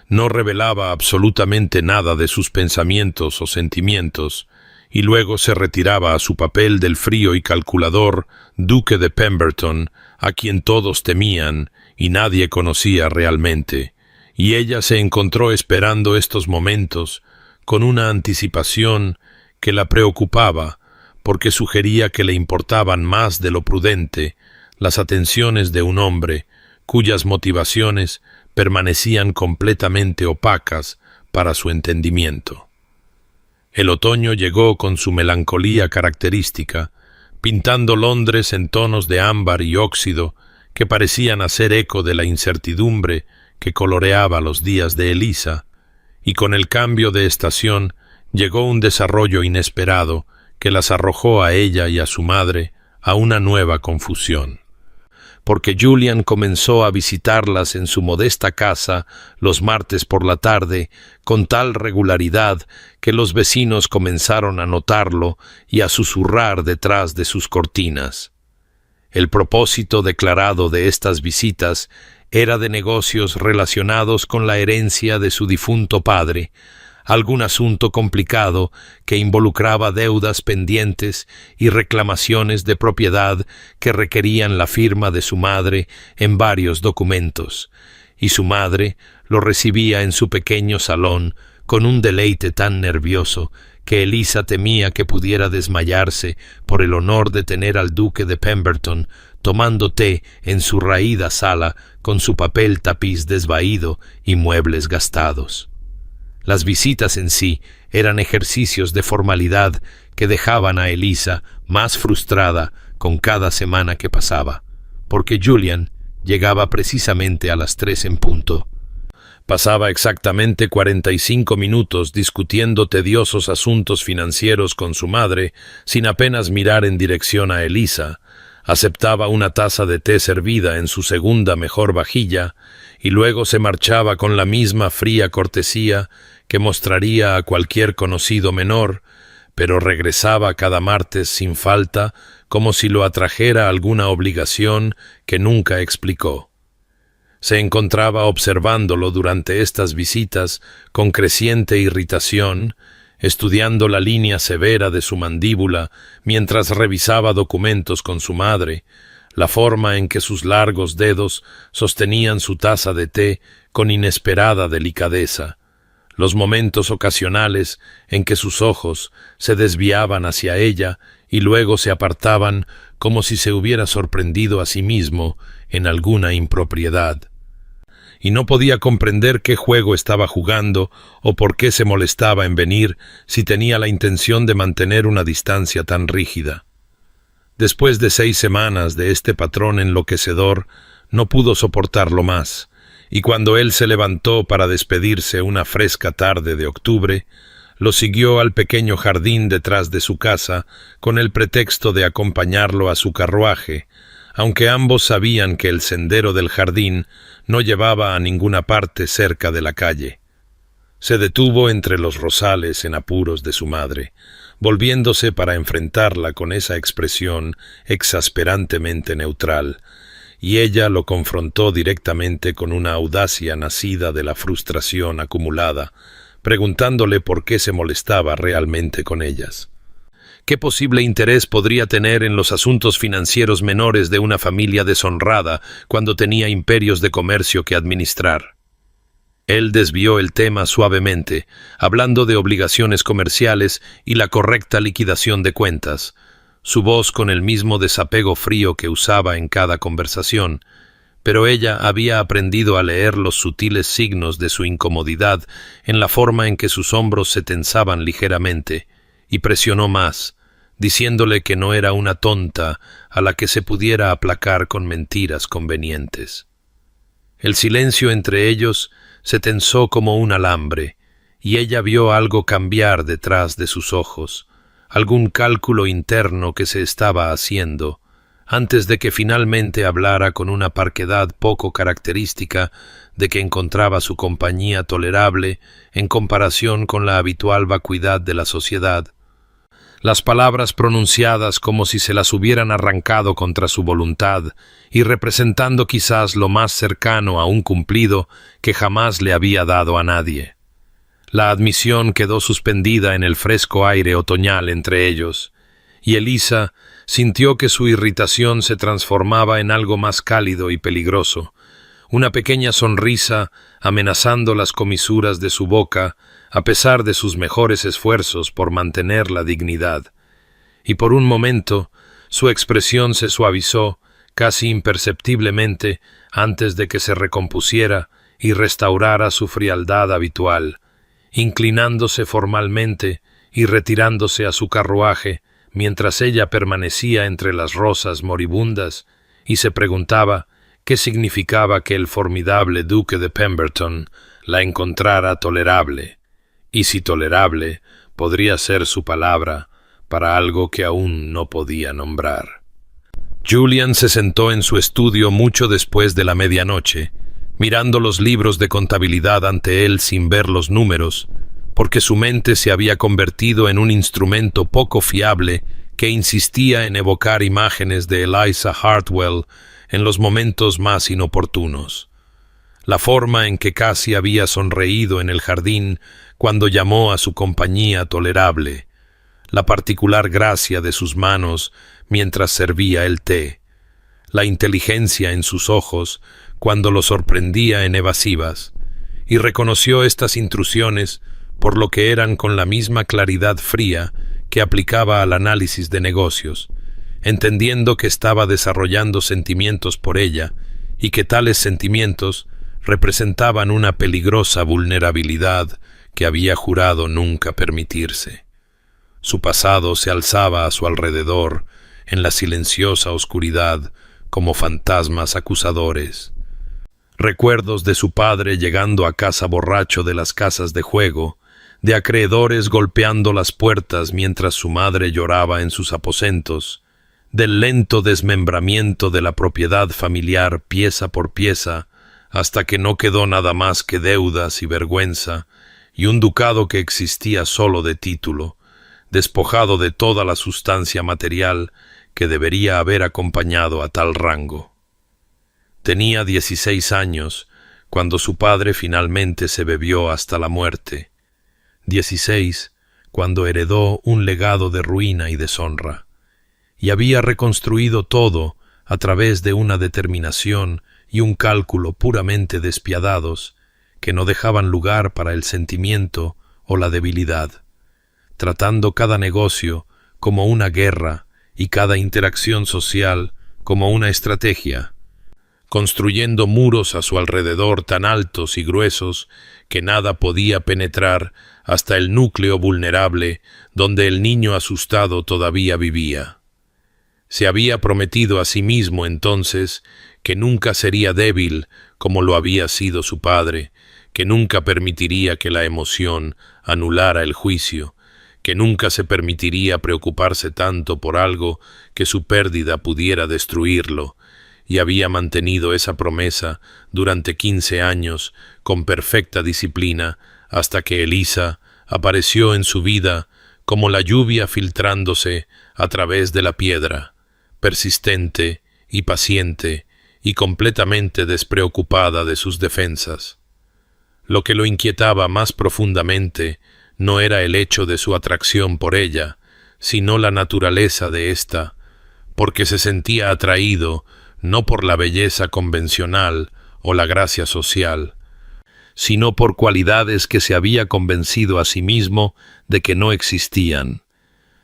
No revelaba absolutamente nada de sus pensamientos o sentimientos, y luego se retiraba a su papel del frío y calculador duque de Pemberton, a quien todos temían y nadie conocía realmente, y ella se encontró esperando estos momentos con una anticipación que la preocupaba, porque sugería que le importaban más de lo prudente las atenciones de un hombre cuyas motivaciones permanecían completamente opacas para su entendimiento. El otoño llegó con su melancolía característica, pintando Londres en tonos de ámbar y óxido que parecían hacer eco de la incertidumbre que coloreaba los días de Elisa, y con el cambio de estación llegó un desarrollo inesperado que las arrojó a ella y a su madre a una nueva confusión, porque Julian comenzó a visitarlas en su modesta casa los martes por la tarde con tal regularidad que los vecinos comenzaron a notarlo y a susurrar detrás de sus cortinas. El propósito declarado de estas visitas era de negocios relacionados con la herencia de su difunto padre, algún asunto complicado que involucraba deudas pendientes y reclamaciones de propiedad que requerían la firma de su madre en varios documentos, y su madre lo recibía en su pequeño salón con un deleite tan nervioso que Elisa temía que pudiera desmayarse por el honor de tener al duque de Pemberton tomando té en su raída sala con su papel tapiz desvaído y muebles gastados. Las visitas en sí eran ejercicios de formalidad que dejaban a Elisa más frustrada con cada semana que pasaba, porque Julian llegaba precisamente a las 3 en punto. Pasaba exactamente 45 minutos discutiendo tediosos asuntos financieros con su madre, sin apenas mirar en dirección a Elisa. Aceptaba una taza de té servida en su segunda mejor vajilla, y luego se marchaba con la misma fría cortesía que mostraría a cualquier conocido menor, pero regresaba cada martes sin falta, como si lo atrajera alguna obligación que nunca explicó. Se encontraba observándolo durante estas visitas con creciente irritación, estudiando la línea severa de su mandíbula mientras revisaba documentos con su madre, la forma en que sus largos dedos sostenían su taza de té con inesperada delicadeza, los momentos ocasionales en que sus ojos se desviaban hacia ella y luego se apartaban como si se hubiera sorprendido a sí mismo en alguna impropiedad. Y no podía comprender qué juego estaba jugando o por qué se molestaba en venir si tenía la intención de mantener una distancia tan rígida. Después de 6 semanas de este patrón enloquecedor, no pudo soportarlo más, y cuando él se levantó para despedirse una fresca tarde de octubre, lo siguió al pequeño jardín detrás de su casa con el pretexto de acompañarlo a su carruaje, aunque ambos sabían que el sendero del jardín no llevaba a ninguna parte cerca de la calle. Se detuvo entre los rosales en apuros de su madre, volviéndose para enfrentarla con esa expresión exasperantemente neutral, y ella lo confrontó directamente con una audacia nacida de la frustración acumulada, preguntándole por qué se molestaba realmente con ellas. ¿Qué posible interés podría tener en los asuntos financieros menores de una familia deshonrada cuando tenía imperios de comercio que administrar? Él desvió el tema suavemente, hablando de obligaciones comerciales y la correcta liquidación de cuentas, su voz con el mismo desapego frío que usaba en cada conversación, pero ella había aprendido a leer los sutiles signos de su incomodidad en la forma en que sus hombros se tensaban ligeramente, y presionó más, diciéndole que no era una tonta a la que se pudiera aplacar con mentiras convenientes. El silencio entre ellos se tensó como un alambre, y ella vio algo cambiar detrás de sus ojos, algún cálculo interno que se estaba haciendo, antes de que finalmente hablara con una parquedad poco característica de que encontraba su compañía tolerable en comparación con la habitual vacuidad de la sociedad. Las palabras pronunciadas como si se las hubieran arrancado contra su voluntad y representando quizás lo más cercano a un cumplido que jamás le había dado a nadie. La admisión quedó suspendida en el fresco aire otoñal entre ellos, y Elisa sintió que su irritación se transformaba en algo más cálido y peligroso, una pequeña sonrisa amenazando las comisuras de su boca a pesar de sus mejores esfuerzos por mantener la dignidad, y por un momento su expresión se suavizó casi imperceptiblemente antes de que se recompusiera y restaurara su frialdad habitual, inclinándose formalmente y retirándose a su carruaje mientras ella permanecía entre las rosas moribundas y se preguntaba qué significaba que el formidable duque de Pemberton la encontrara tolerable, y si tolerable podría ser su palabra para algo que aún no podía nombrar. Julian se sentó en su estudio mucho después de la medianoche, mirando los libros de contabilidad ante él sin ver los números, porque su mente se había convertido en un instrumento poco fiable que insistía en evocar imágenes de Eliza Hartwell en los momentos más inoportunos. La forma en que casi había sonreído en el jardín cuando llamó a su compañía tolerable, la particular gracia de sus manos mientras servía el té, la inteligencia en sus ojos cuando lo sorprendía en evasivas, y reconoció estas intrusiones por lo que eran con la misma claridad fría que aplicaba al análisis de negocios, entendiendo que estaba desarrollando sentimientos por ella y que tales sentimientos representaban una peligrosa vulnerabilidad que había jurado nunca permitirse. Su pasado se alzaba a su alrededor en la silenciosa oscuridad como fantasmas acusadores. Recuerdos de su padre llegando a casa borracho de las casas de juego, de acreedores golpeando las puertas mientras su madre lloraba en sus aposentos, del lento desmembramiento de la propiedad familiar pieza por pieza, hasta que no quedó nada más que deudas y vergüenza, y un ducado que existía solo de título, despojado de toda la sustancia material que debería haber acompañado a tal rango. Tenía 16 años cuando su padre finalmente se bebió hasta la muerte. 16 cuando heredó un legado de ruina y deshonra, y había reconstruido todo a través de una determinación y un cálculo puramente despiadados que no dejaban lugar para el sentimiento o la debilidad, tratando cada negocio como una guerra y cada interacción social como una estrategia, construyendo muros a su alrededor tan altos y gruesos que nada podía penetrar hasta el núcleo vulnerable donde el niño asustado todavía vivía. Se había prometido a sí mismo entonces que nunca sería débil como lo había sido su padre, que nunca permitiría que la emoción anulara el juicio, que nunca se permitiría preocuparse tanto por algo que su pérdida pudiera destruirlo, y había mantenido esa promesa durante 15 años con perfecta disciplina hasta que Elisa apareció en su vida como la lluvia filtrándose a través de la piedra, persistente y paciente y completamente despreocupada de sus defensas. Lo que lo inquietaba más profundamente no era el hecho de su atracción por ella, sino la naturaleza de ésta, porque se sentía atraído no por la belleza convencional o la gracia social, sino por cualidades que se había convencido a sí mismo de que no existían.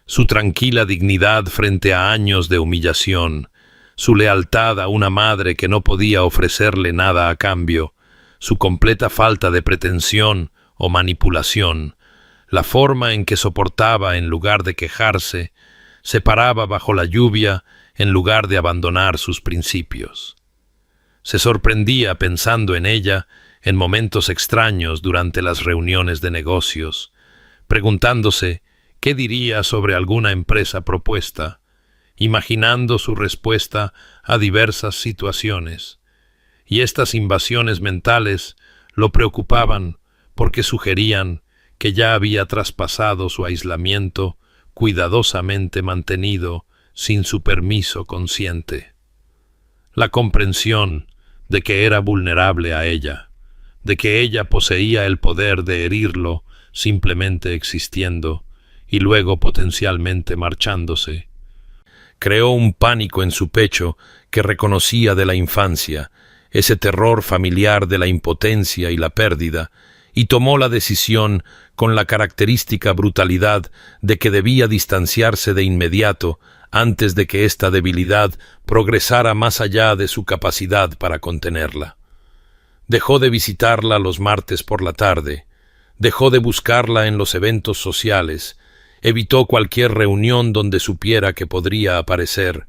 Su tranquila dignidad frente a años de humillación, su lealtad a una madre que no podía ofrecerle nada a cambio, su completa falta de pretensión o manipulación, la forma en que soportaba en lugar de quejarse, se paraba bajo la lluvia en lugar de abandonar sus principios. Se sorprendía pensando en ella en momentos extraños durante las reuniones de negocios, preguntándose qué diría sobre alguna empresa propuesta, imaginando su respuesta a diversas situaciones. Y estas invasiones mentales lo preocupaban porque sugerían que ya había traspasado su aislamiento cuidadosamente mantenido sin su permiso consciente. La comprensión de que era vulnerable a ella, de que ella poseía el poder de herirlo simplemente existiendo y luego potencialmente marchándose, creó un pánico en su pecho que reconocía de la infancia, ese terror familiar de la impotencia y la pérdida, y tomó la decisión con la característica brutalidad de que debía distanciarse de inmediato antes de que esta debilidad progresara más allá de su capacidad para contenerla. Dejó de visitarla los martes por la tarde, dejó de buscarla en los eventos sociales, evitó cualquier reunión donde supiera que podría aparecer,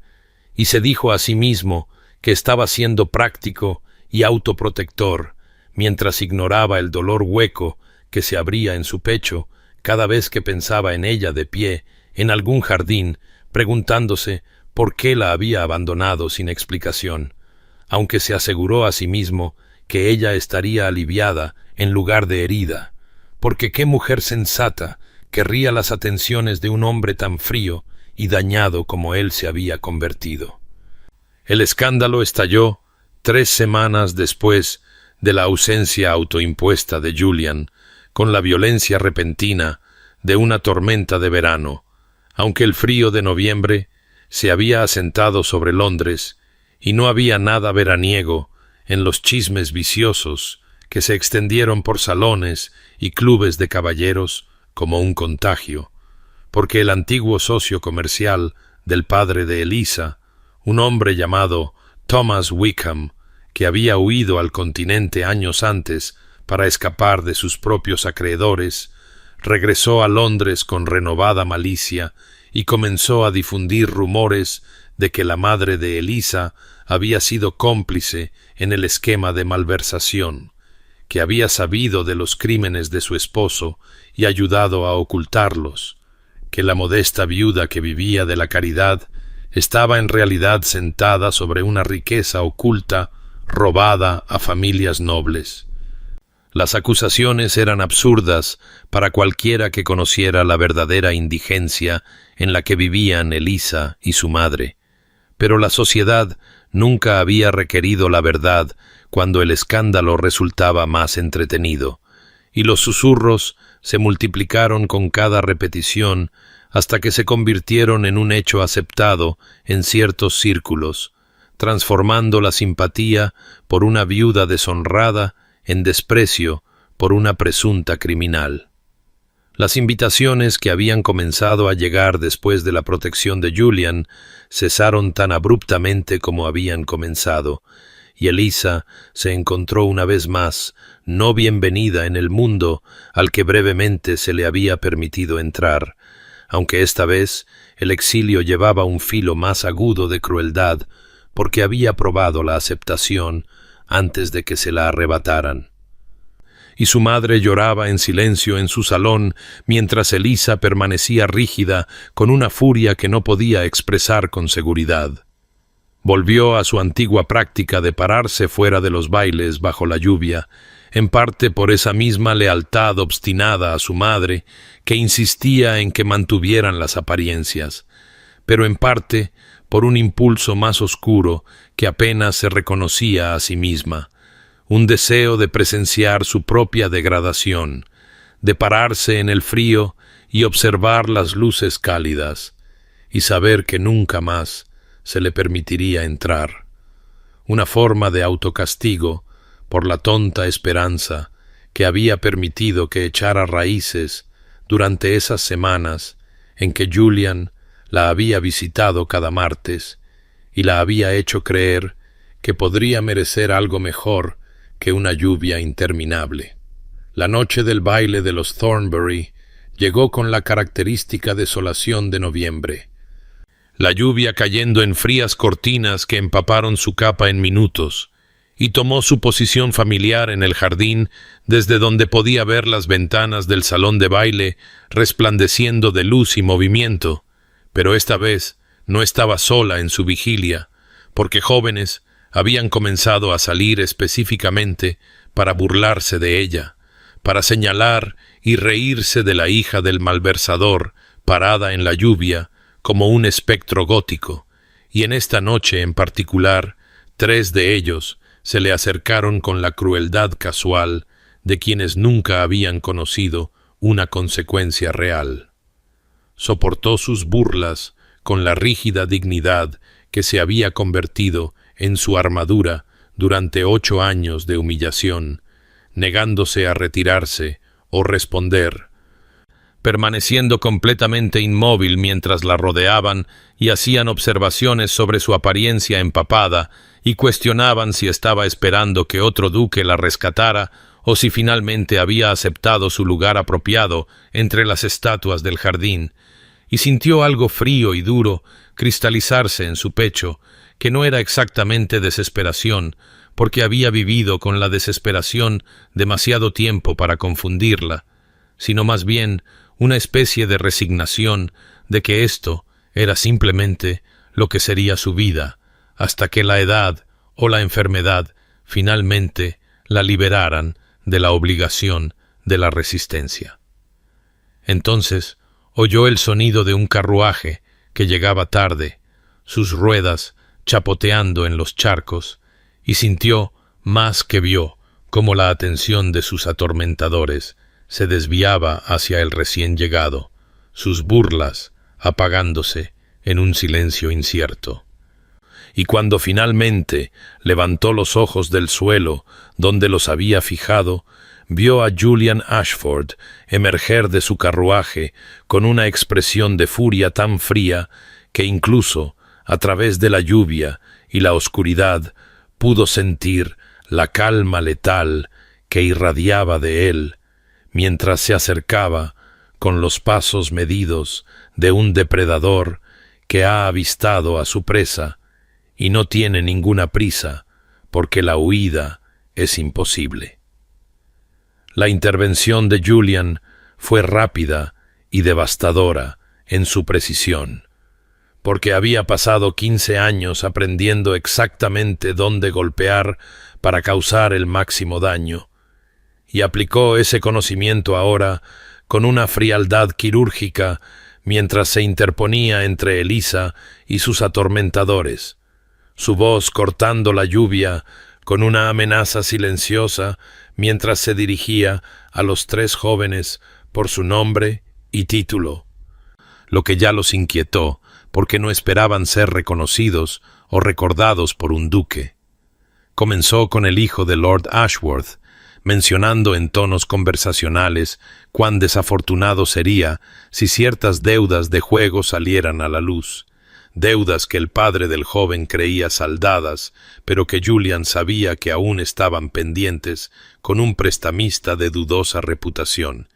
y se dijo a sí mismo que estaba siendo práctico y autoprotector, mientras ignoraba el dolor hueco que se abría en su pecho cada vez que pensaba en ella de pie en algún jardín, preguntándose por qué la había abandonado sin explicación, aunque se aseguró a sí mismo que ella estaría aliviada en lugar de herida, porque qué mujer sensata querría las atenciones de un hombre tan frío y dañado como él se había convertido. El escándalo estalló 3 semanas después de la ausencia autoimpuesta de Julian, con la violencia repentina de una tormenta de verano, aunque el frío de noviembre se había asentado sobre Londres y no había nada veraniego en los chismes viciosos que se extendieron por salones y clubes de caballeros como un contagio, porque el antiguo socio comercial del padre de Elisa, un hombre llamado Thomas Wickham, que había huido al continente años antes para escapar de sus propios acreedores, regresó a Londres con renovada malicia y comenzó a difundir rumores de que la madre de Elisa había sido cómplice en el esquema de malversación, que había sabido de los crímenes de su esposo y ayudado a ocultarlos, que la modesta viuda que vivía de la caridad estaba en realidad sentada sobre una riqueza oculta robada a familias nobles. Las acusaciones eran absurdas para cualquiera que conociera la verdadera indigencia en la que vivían Elisa y su madre. Pero la sociedad nunca había requerido la verdad cuando el escándalo resultaba más entretenido, y los susurros se multiplicaron con cada repetición hasta que se convirtieron en un hecho aceptado en ciertos círculos, transformando la simpatía por una viuda deshonrada en desprecio por una presunta criminal. Las invitaciones que habían comenzado a llegar después de la protección de Julian cesaron tan abruptamente como habían comenzado, y Elisa se encontró una vez más no bienvenida en el mundo al que brevemente se le había permitido entrar, aunque esta vez el exilio llevaba un filo más agudo de crueldad porque había probado la aceptación antes de que se la arrebataran. Y su madre lloraba en silencio en su salón mientras Elisa permanecía rígida con una furia que no podía expresar con seguridad. Volvió a su antigua práctica de pararse fuera de los bailes bajo la lluvia, en parte por esa misma lealtad obstinada a su madre que insistía en que mantuvieran las apariencias, pero en parte por un impulso más oscuro que apenas se reconocía a sí misma, un deseo de presenciar su propia degradación, de pararse en el frío y observar las luces cálidas, y saber que nunca más se le permitiría entrar. Una forma de autocastigo por la tonta esperanza que había permitido que echara raíces durante esas semanas en que Julian la había visitado cada martes y la había hecho creer que podría merecer algo mejor que una lluvia interminable. La noche del baile de los Thornbury llegó con la característica desolación de noviembre, la lluvia cayendo en frías cortinas que empaparon su capa en minutos, y tomó su posición familiar en el jardín desde donde podía ver las ventanas del salón de baile resplandeciendo de luz y movimiento, pero esta vez no estaba sola en su vigilia, porque jóvenes habían comenzado a salir específicamente para burlarse de ella, para señalar y reírse de la hija del malversador parada en la lluvia como un espectro gótico, y en esta noche en particular 3 de ellos se le acercaron con la crueldad casual de quienes nunca habían conocido una consecuencia real. Soportó sus burlas con la rígida dignidad que se había convertido en su armadura durante 8 años de humillación, negándose a retirarse o responder, permaneciendo completamente inmóvil mientras la rodeaban y hacían observaciones sobre su apariencia empapada y cuestionaban si estaba esperando que otro duque la rescatara o si finalmente había aceptado su lugar apropiado entre las estatuas del jardín, y sintió algo frío y duro cristalizarse en su pecho, que no era exactamente desesperación, porque había vivido con la desesperación demasiado tiempo para confundirla, sino más bien una especie de resignación de que esto era simplemente lo que sería su vida, hasta que la edad o la enfermedad finalmente la liberaran de la obligación de la resistencia. Entonces oyó el sonido de un carruaje que llegaba tarde, sus ruedas chapoteando en los charcos, y sintió, más que vio, cómo la atención de sus atormentadores se desviaba hacia el recién llegado, sus burlas apagándose en un silencio incierto. Y cuando finalmente levantó los ojos del suelo donde los había fijado, vio a Julian Ashford emerger de su carruaje con una expresión de furia tan fría que incluso a través de la lluvia y la oscuridad pudo sentir la calma letal que irradiaba de él mientras se acercaba con los pasos medidos de un depredador que ha avistado a su presa y no tiene ninguna prisa porque la huida es imposible. La intervención de Julian fue rápida y devastadora en su precisión, porque había pasado 15 años aprendiendo exactamente dónde golpear para causar el máximo daño, y aplicó ese conocimiento ahora con una frialdad quirúrgica mientras se interponía entre Elisa y sus atormentadores, su voz cortando la lluvia con una amenaza silenciosa mientras se dirigía a los tres jóvenes por su nombre y título, lo que ya los inquietó porque no esperaban ser reconocidos o recordados por un duque. Comenzó con el hijo de Lord Ashworth, mencionando en tonos conversacionales cuán desafortunado sería si ciertas deudas de juego salieran a la luz, deudas que el padre del joven creía saldadas, pero que Julian sabía que aún estaban pendientes con un prestamista de dudosa reputación,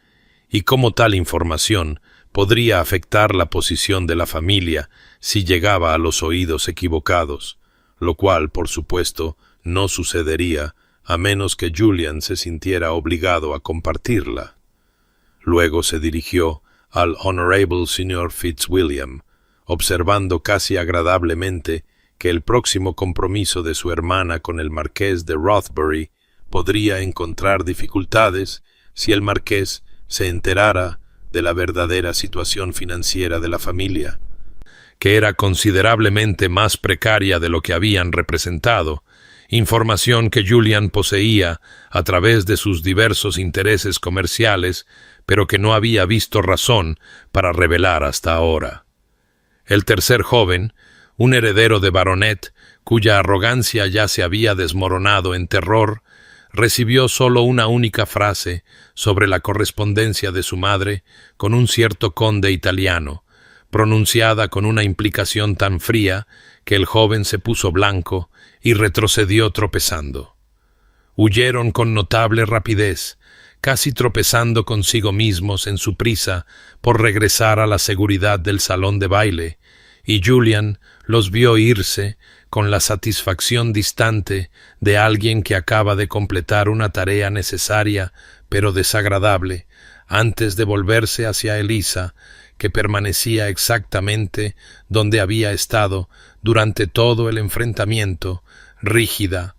y cómo tal información podría afectar la posición de la familia si llegaba a los oídos equivocados, lo cual, por supuesto, no sucedería a menos que Julian se sintiera obligado a compartirla. Luego se dirigió al Honorable Sr. Fitzwilliam, observando casi agradablemente que el próximo compromiso de su hermana con el marqués de Rothbury podría encontrar dificultades si el marqués se enterara de la verdadera situación financiera de la familia, que era considerablemente más precaria de lo que habían representado, información que Julian poseía a través de sus diversos intereses comerciales, pero que no había visto razón para revelar hasta ahora. El tercer joven, un heredero de baronet, cuya arrogancia ya se había desmoronado en terror, recibió solo una única frase sobre la correspondencia de su madre con un cierto conde italiano, pronunciada con una implicación tan fría que el joven se puso blanco y retrocedió tropezando. Huyeron con notable rapidez, casi tropezando consigo mismos en su prisa por regresar a la seguridad del salón de baile, y Julian los vio irse con la satisfacción distante de alguien que acaba de completar una tarea necesaria pero desagradable, antes de volverse hacia Elisa, que permanecía exactamente donde había estado durante todo el enfrentamiento, rígida,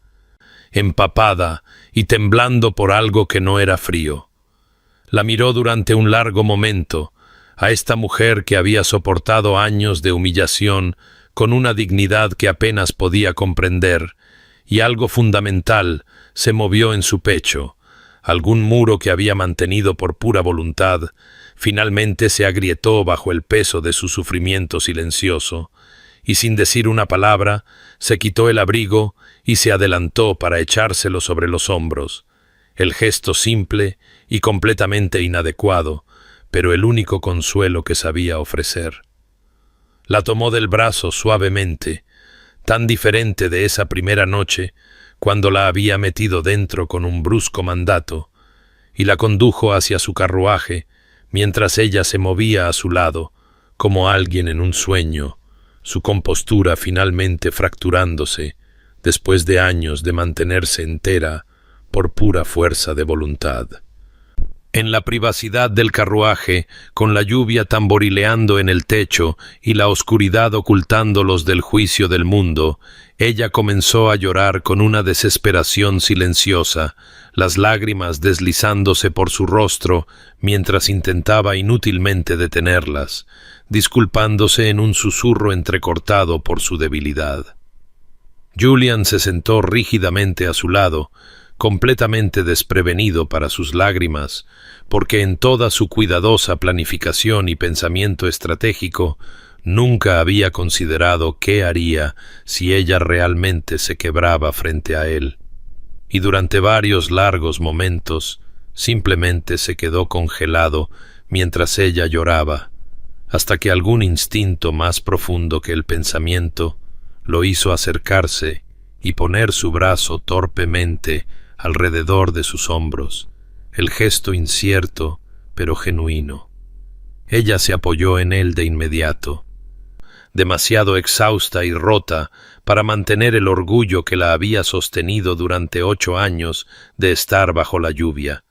empapada y temblando por algo que no era frío. La miró durante un largo momento, a esta mujer que había soportado años de humillación con una dignidad que apenas podía comprender, y algo fundamental se movió en su pecho. Algún muro que había mantenido por pura voluntad, finalmente se agrietó bajo el peso de su sufrimiento silencioso, y sin decir una palabra, se quitó el abrigo y se adelantó para echárselo sobre los hombros. El gesto simple y completamente inadecuado, pero el único consuelo que sabía ofrecer. La tomó del brazo suavemente, tan diferente de esa primera noche, cuando la había metido dentro con un brusco mandato, y la condujo hacia su carruaje, mientras ella se movía a su lado, como alguien en un sueño, su compostura finalmente fracturándose, después de años de mantenerse entera por pura fuerza de voluntad. En la privacidad del carruaje, con la lluvia tamborileando en el techo y la oscuridad ocultándolos del juicio del mundo, ella comenzó a llorar con una desesperación silenciosa, las lágrimas deslizándose por su rostro mientras intentaba inútilmente detenerlas, disculpándose en un susurro entrecortado por su debilidad. Julian se sentó rígidamente a su lado, completamente desprevenido para sus lágrimas, porque en toda su cuidadosa planificación y pensamiento estratégico nunca había considerado qué haría si ella realmente se quebraba frente a él, y durante varios largos momentos simplemente se quedó congelado mientras ella lloraba, hasta que algún instinto más profundo que el pensamiento lo hizo acercarse y poner su brazo torpemente alrededor de sus hombros, el gesto incierto pero genuino. Ella se apoyó en él de inmediato, demasiado exhausta y rota para mantener el orgullo que la había sostenido durante 8 años de estar bajo la lluvia,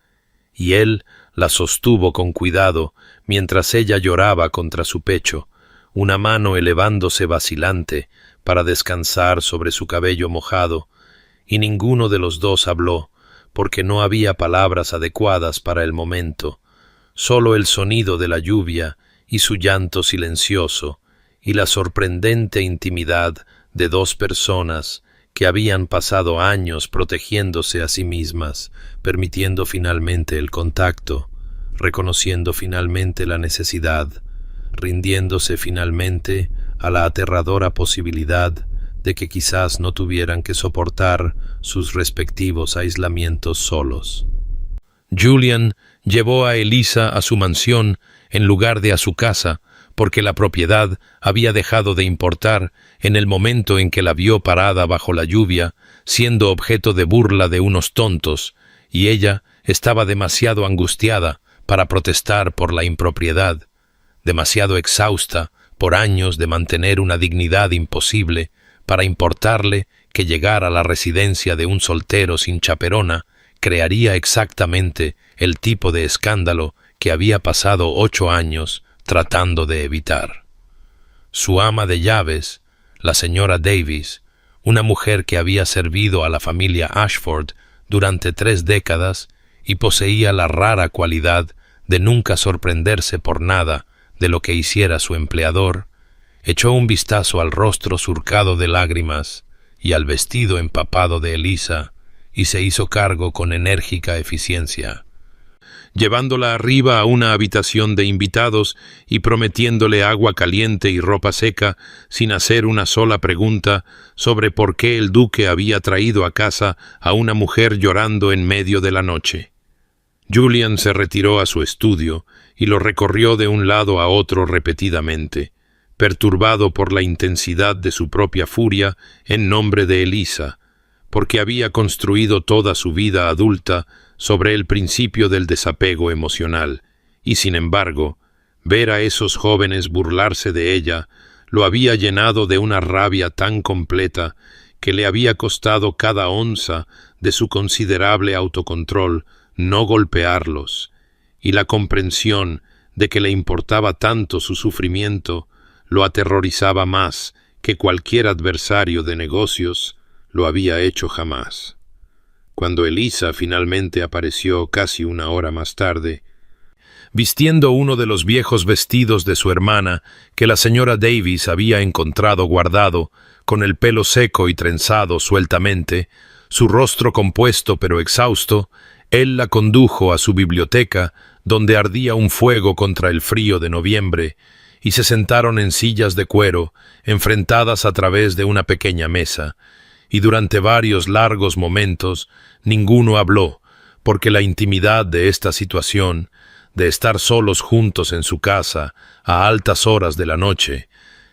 y él la sostuvo con cuidado mientras ella lloraba contra su pecho, una mano elevándose vacilante para descansar sobre su cabello mojado, y ninguno de los dos habló, porque no había palabras adecuadas para el momento, solo el sonido de la lluvia y su llanto silencioso, y la sorprendente intimidad de dos personas que habían pasado años protegiéndose a sí mismas, permitiendo finalmente el contacto, reconociendo finalmente la necesidad, rindiéndose finalmente a la aterradora posibilidad de que quizás no tuvieran que soportar sus respectivos aislamientos solos. Julian llevó a Elisa a su mansión en lugar de a su casa, porque la propiedad había dejado de importar en el momento en que la vio parada bajo la lluvia, siendo objeto de burla de unos tontos, y ella estaba demasiado angustiada para protestar por la impropiedad, demasiado exhausta por años de mantener una dignidad imposible para importarle que llegar a la residencia de un soltero sin chaperona crearía exactamente el tipo de escándalo que había pasado 8 años tratando de evitar. Su ama de llaves, la señora Davis, una mujer que había servido a la familia Ashford durante 3 décadas y poseía la rara cualidad de nunca sorprenderse por nada de lo que hiciera su empleador, echó un vistazo al rostro surcado de lágrimas y al vestido empapado de Elisa y se hizo cargo con enérgica eficiencia, llevándola arriba a una habitación de invitados y prometiéndole agua caliente y ropa seca sin hacer una sola pregunta sobre por qué el duque había traído a casa a una mujer llorando en medio de la noche. Julian se retiró a su estudio y lo recorrió de un lado a otro repetidamente, perturbado por la intensidad de su propia furia en nombre de Elisa, porque había construido toda su vida adulta sobre el principio del desapego emocional, y sin embargo, ver a esos jóvenes burlarse de ella lo había llenado de una rabia tan completa que le había costado cada onza de su considerable autocontrol no golpearlos, y la comprensión de que le importaba tanto su sufrimiento lo aterrorizaba más que cualquier adversario de negocios lo había hecho jamás. Cuando Elisa finalmente apareció casi 1 hora más tarde, vistiendo uno de los viejos vestidos de su hermana que la señora Davis había encontrado guardado, con el pelo seco y trenzado sueltamente, su rostro compuesto pero exhausto, él la condujo a su biblioteca, donde ardía un fuego contra el frío de noviembre, y se sentaron en sillas de cuero, enfrentadas a través de una pequeña mesa, y durante varios largos momentos ninguno habló, porque la intimidad de esta situación, de estar solos juntos en su casa a altas horas de la noche,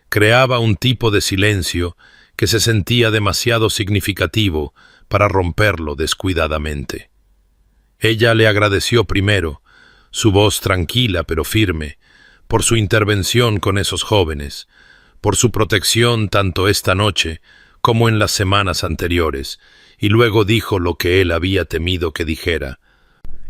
creaba un tipo de silencio que se sentía demasiado significativo para romperlo descuidadamente. Ella le agradeció primero, su voz tranquila pero firme, por su intervención con esos jóvenes, por su protección tanto esta noche como en las semanas anteriores, y luego dijo lo que él había temido que dijera,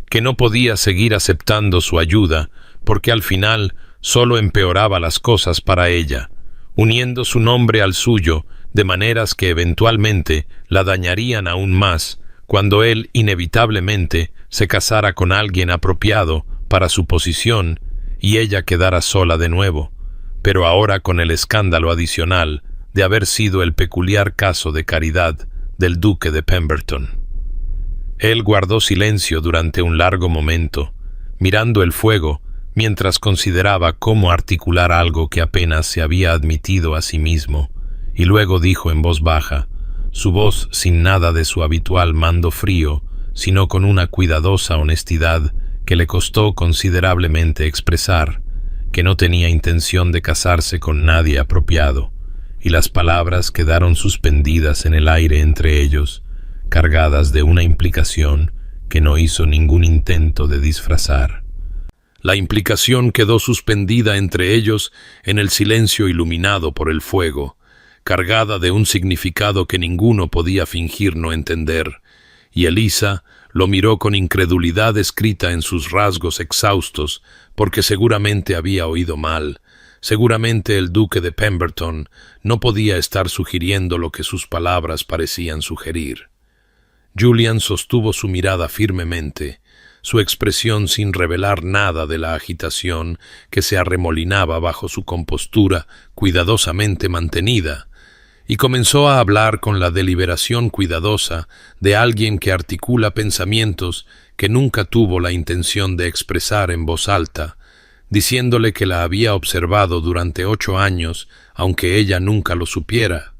que no podía seguir aceptando su ayuda, porque al final solo empeoraba las cosas para ella, uniendo su nombre al suyo de maneras que eventualmente la dañarían aún más, cuando él inevitablemente se casara con alguien apropiado para su posición y ella quedara sola de nuevo, pero ahora con el escándalo adicional de haber sido el peculiar caso de caridad del duque de Pemberton. Él guardó silencio durante un largo momento, mirando el fuego mientras consideraba cómo articular algo que apenas se había admitido a sí mismo, y luego dijo en voz baja, su voz sin nada de su habitual mando frío, sino con una cuidadosa honestidad que le costó considerablemente expresar, que no tenía intención de casarse con nadie apropiado, y las palabras quedaron suspendidas en el aire entre ellos, cargadas de una implicación que no hizo ningún intento de disfrazar. La implicación quedó suspendida entre ellos en el silencio iluminado por el fuego, cargada de un significado que ninguno podía fingir no entender, y Elisa lo miró con incredulidad escrita en sus rasgos exhaustos, porque seguramente había oído mal. Seguramente el duque de Pemberton no podía estar sugiriendo lo que sus palabras parecían sugerir. Julian sostuvo su mirada firmemente, su expresión sin revelar nada de la agitación que se arremolinaba bajo su compostura cuidadosamente mantenida, y comenzó a hablar con la deliberación cuidadosa de alguien que articula pensamientos que nunca tuvo la intención de expresar en voz alta, diciéndole que la había observado durante 8 años, aunque ella nunca lo supiera,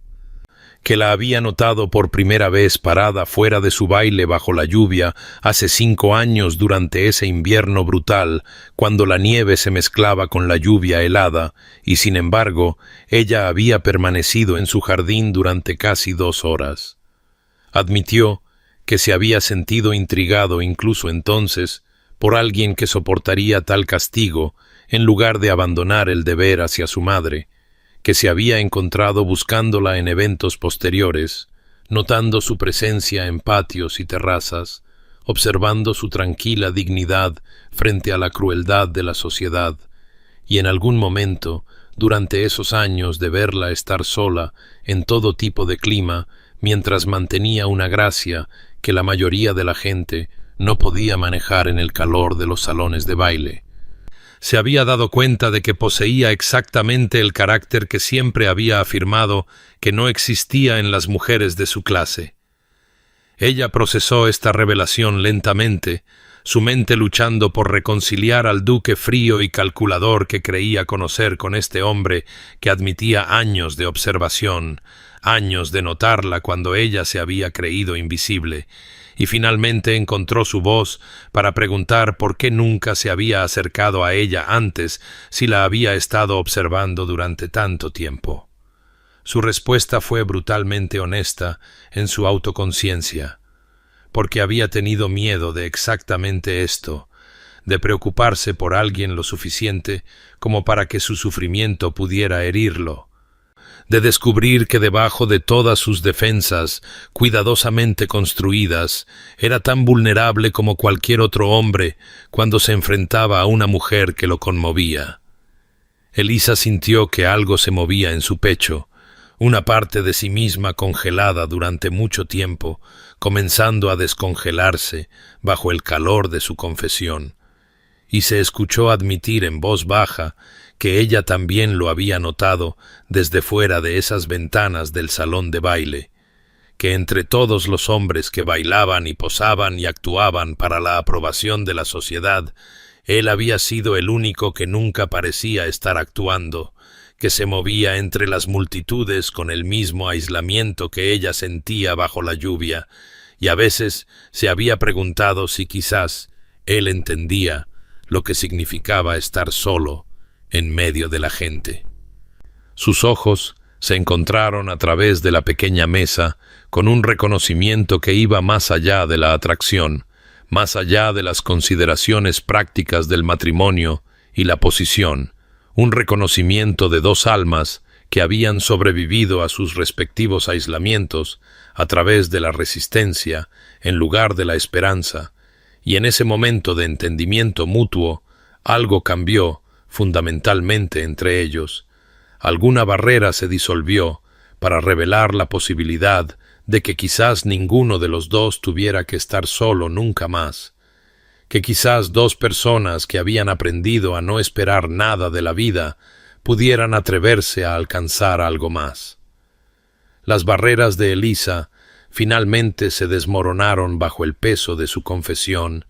que la había notado por primera vez parada fuera de su baile bajo la lluvia hace 5 años durante ese invierno brutal, cuando la nieve se mezclaba con la lluvia helada, y sin embargo, ella había permanecido en su jardín durante casi 2 horas. Admitió que se había sentido intrigado incluso entonces por alguien que soportaría tal castigo en lugar de abandonar el deber hacia su madre, que se había encontrado buscándola en eventos posteriores, notando su presencia en patios y terrazas, observando su tranquila dignidad frente a la crueldad de la sociedad, y en algún momento, durante esos años de verla estar sola en todo tipo de clima, mientras mantenía una gracia que la mayoría de la gente no podía manejar en el calor de los salones de baile. Se había dado cuenta de que poseía exactamente el carácter que siempre había afirmado que no existía en las mujeres de su clase. Ella procesó esta revelación lentamente, su mente luchando por reconciliar al duque frío y calculador que creía conocer con este hombre que admitía años de observación, años de notarla cuando ella se había creído invisible, y finalmente encontró su voz para preguntar por qué nunca se había acercado a ella antes si la había estado observando durante tanto tiempo. Su respuesta fue brutalmente honesta en su autoconciencia, porque había tenido miedo de exactamente esto, de preocuparse por alguien lo suficiente como para que su sufrimiento pudiera herirlo, de descubrir que debajo de todas sus defensas, cuidadosamente construidas, era tan vulnerable como cualquier otro hombre cuando se enfrentaba a una mujer que lo conmovía. Elisa sintió que algo se movía en su pecho, una parte de sí misma congelada durante mucho tiempo, comenzando a descongelarse bajo el calor de su confesión, y se escuchó admitir en voz baja que ella también lo había notado desde fuera de esas ventanas del salón de baile, que entre todos los hombres que bailaban y posaban y actuaban para la aprobación de la sociedad, él había sido el único que nunca parecía estar actuando, que se movía entre las multitudes con el mismo aislamiento que ella sentía bajo la lluvia, y a veces se había preguntado si quizás él entendía lo que significaba estar solo en medio de la gente. Sus ojos se encontraron a través de la pequeña mesa con un reconocimiento que iba más allá de la atracción, más allá de las consideraciones prácticas del matrimonio y la posición, un reconocimiento de 2 almas que habían sobrevivido a sus respectivos aislamientos a través de la resistencia en lugar de la esperanza, y en ese momento de entendimiento mutuo, algo cambió fundamentalmente entre ellos. Alguna barrera se disolvió para revelar la posibilidad de que quizás ninguno de los dos tuviera que estar solo nunca más, que quizás 2 personas que habían aprendido a no esperar nada de la vida pudieran atreverse a alcanzar algo más. Las barreras de Elisa finalmente se desmoronaron bajo el peso de su confesión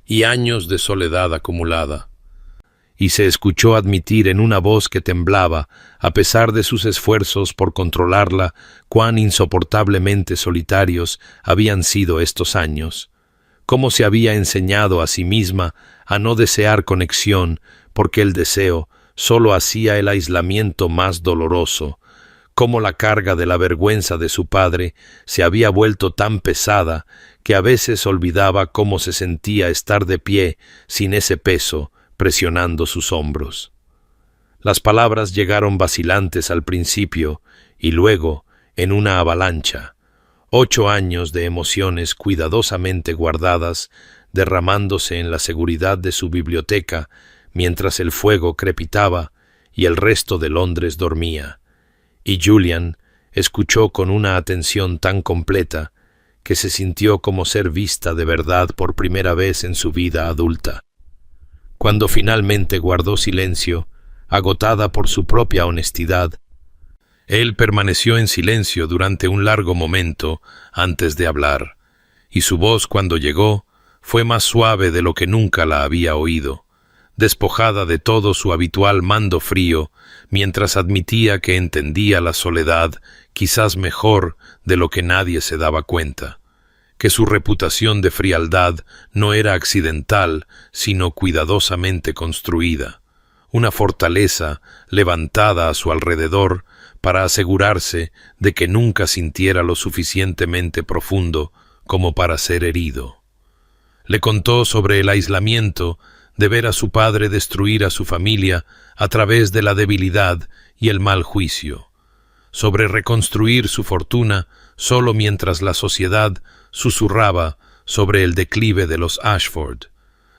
y años de soledad acumulada, y se escuchó admitir en una voz que temblaba, a pesar de sus esfuerzos por controlarla, cuán insoportablemente solitarios habían sido estos años, cómo se había enseñado a sí misma a no desear conexión, porque el deseo solo hacía el aislamiento más doloroso, cómo la carga de la vergüenza de su padre se había vuelto tan pesada que a veces olvidaba cómo se sentía estar de pie sin ese peso presionando sus hombros. Las palabras llegaron vacilantes al principio y luego, en una avalancha, 8 años de emociones cuidadosamente guardadas, derramándose en la seguridad de su biblioteca mientras el fuego crepitaba y el resto de Londres dormía, y Julian escuchó con una atención tan completa que se sintió como ser vista de verdad por primera vez en su vida adulta. Cuando finalmente guardó silencio, agotada por su propia honestidad, él permaneció en silencio durante un largo momento antes de hablar, y su voz cuando llegó fue más suave de lo que nunca la había oído, despojada de todo su habitual mando frío, mientras admitía que entendía la soledad quizás mejor de lo que nadie se daba cuenta, que su reputación de frialdad no era accidental, sino cuidadosamente construida, una fortaleza levantada a su alrededor para asegurarse de que nunca sintiera lo suficientemente profundo como para ser herido. Le contó sobre el aislamiento de ver a su padre destruir a su familia a través de la debilidad y el mal juicio, sobre reconstruir su fortuna solo mientras la sociedad susurraba sobre el declive de los Ashford,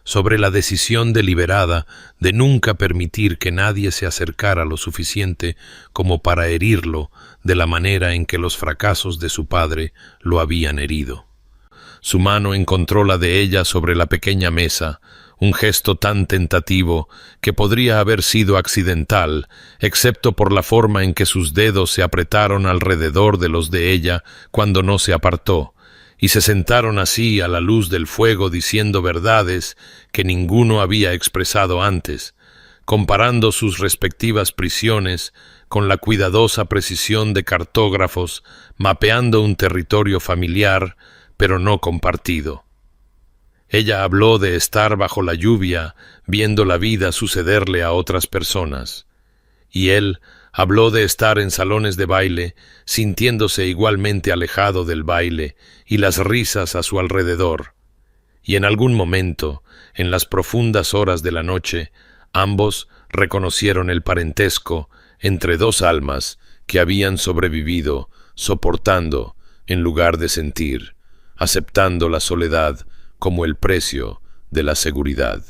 sobre la decisión deliberada de nunca permitir que nadie se acercara lo suficiente como para herirlo de la manera en que los fracasos de su padre lo habían herido. Su mano encontró la de ella sobre la pequeña mesa, un gesto tan tentativo que podría haber sido accidental, excepto por la forma en que sus dedos se apretaron alrededor de los de ella cuando no se apartó, y se sentaron así a la luz del fuego diciendo verdades que ninguno había expresado antes, comparando sus respectivas prisiones con la cuidadosa precisión de cartógrafos mapeando un territorio familiar, pero no compartido. Ella habló de estar bajo la lluvia, viendo la vida sucederle a otras personas, y él habló de estar en salones de baile, sintiéndose igualmente alejado del baile y las risas a su alrededor. Y en algún momento, en las profundas horas de la noche, ambos reconocieron el parentesco entre dos almas que habían sobrevivido, soportando en lugar de sentir, aceptando la soledad como el precio de la seguridad.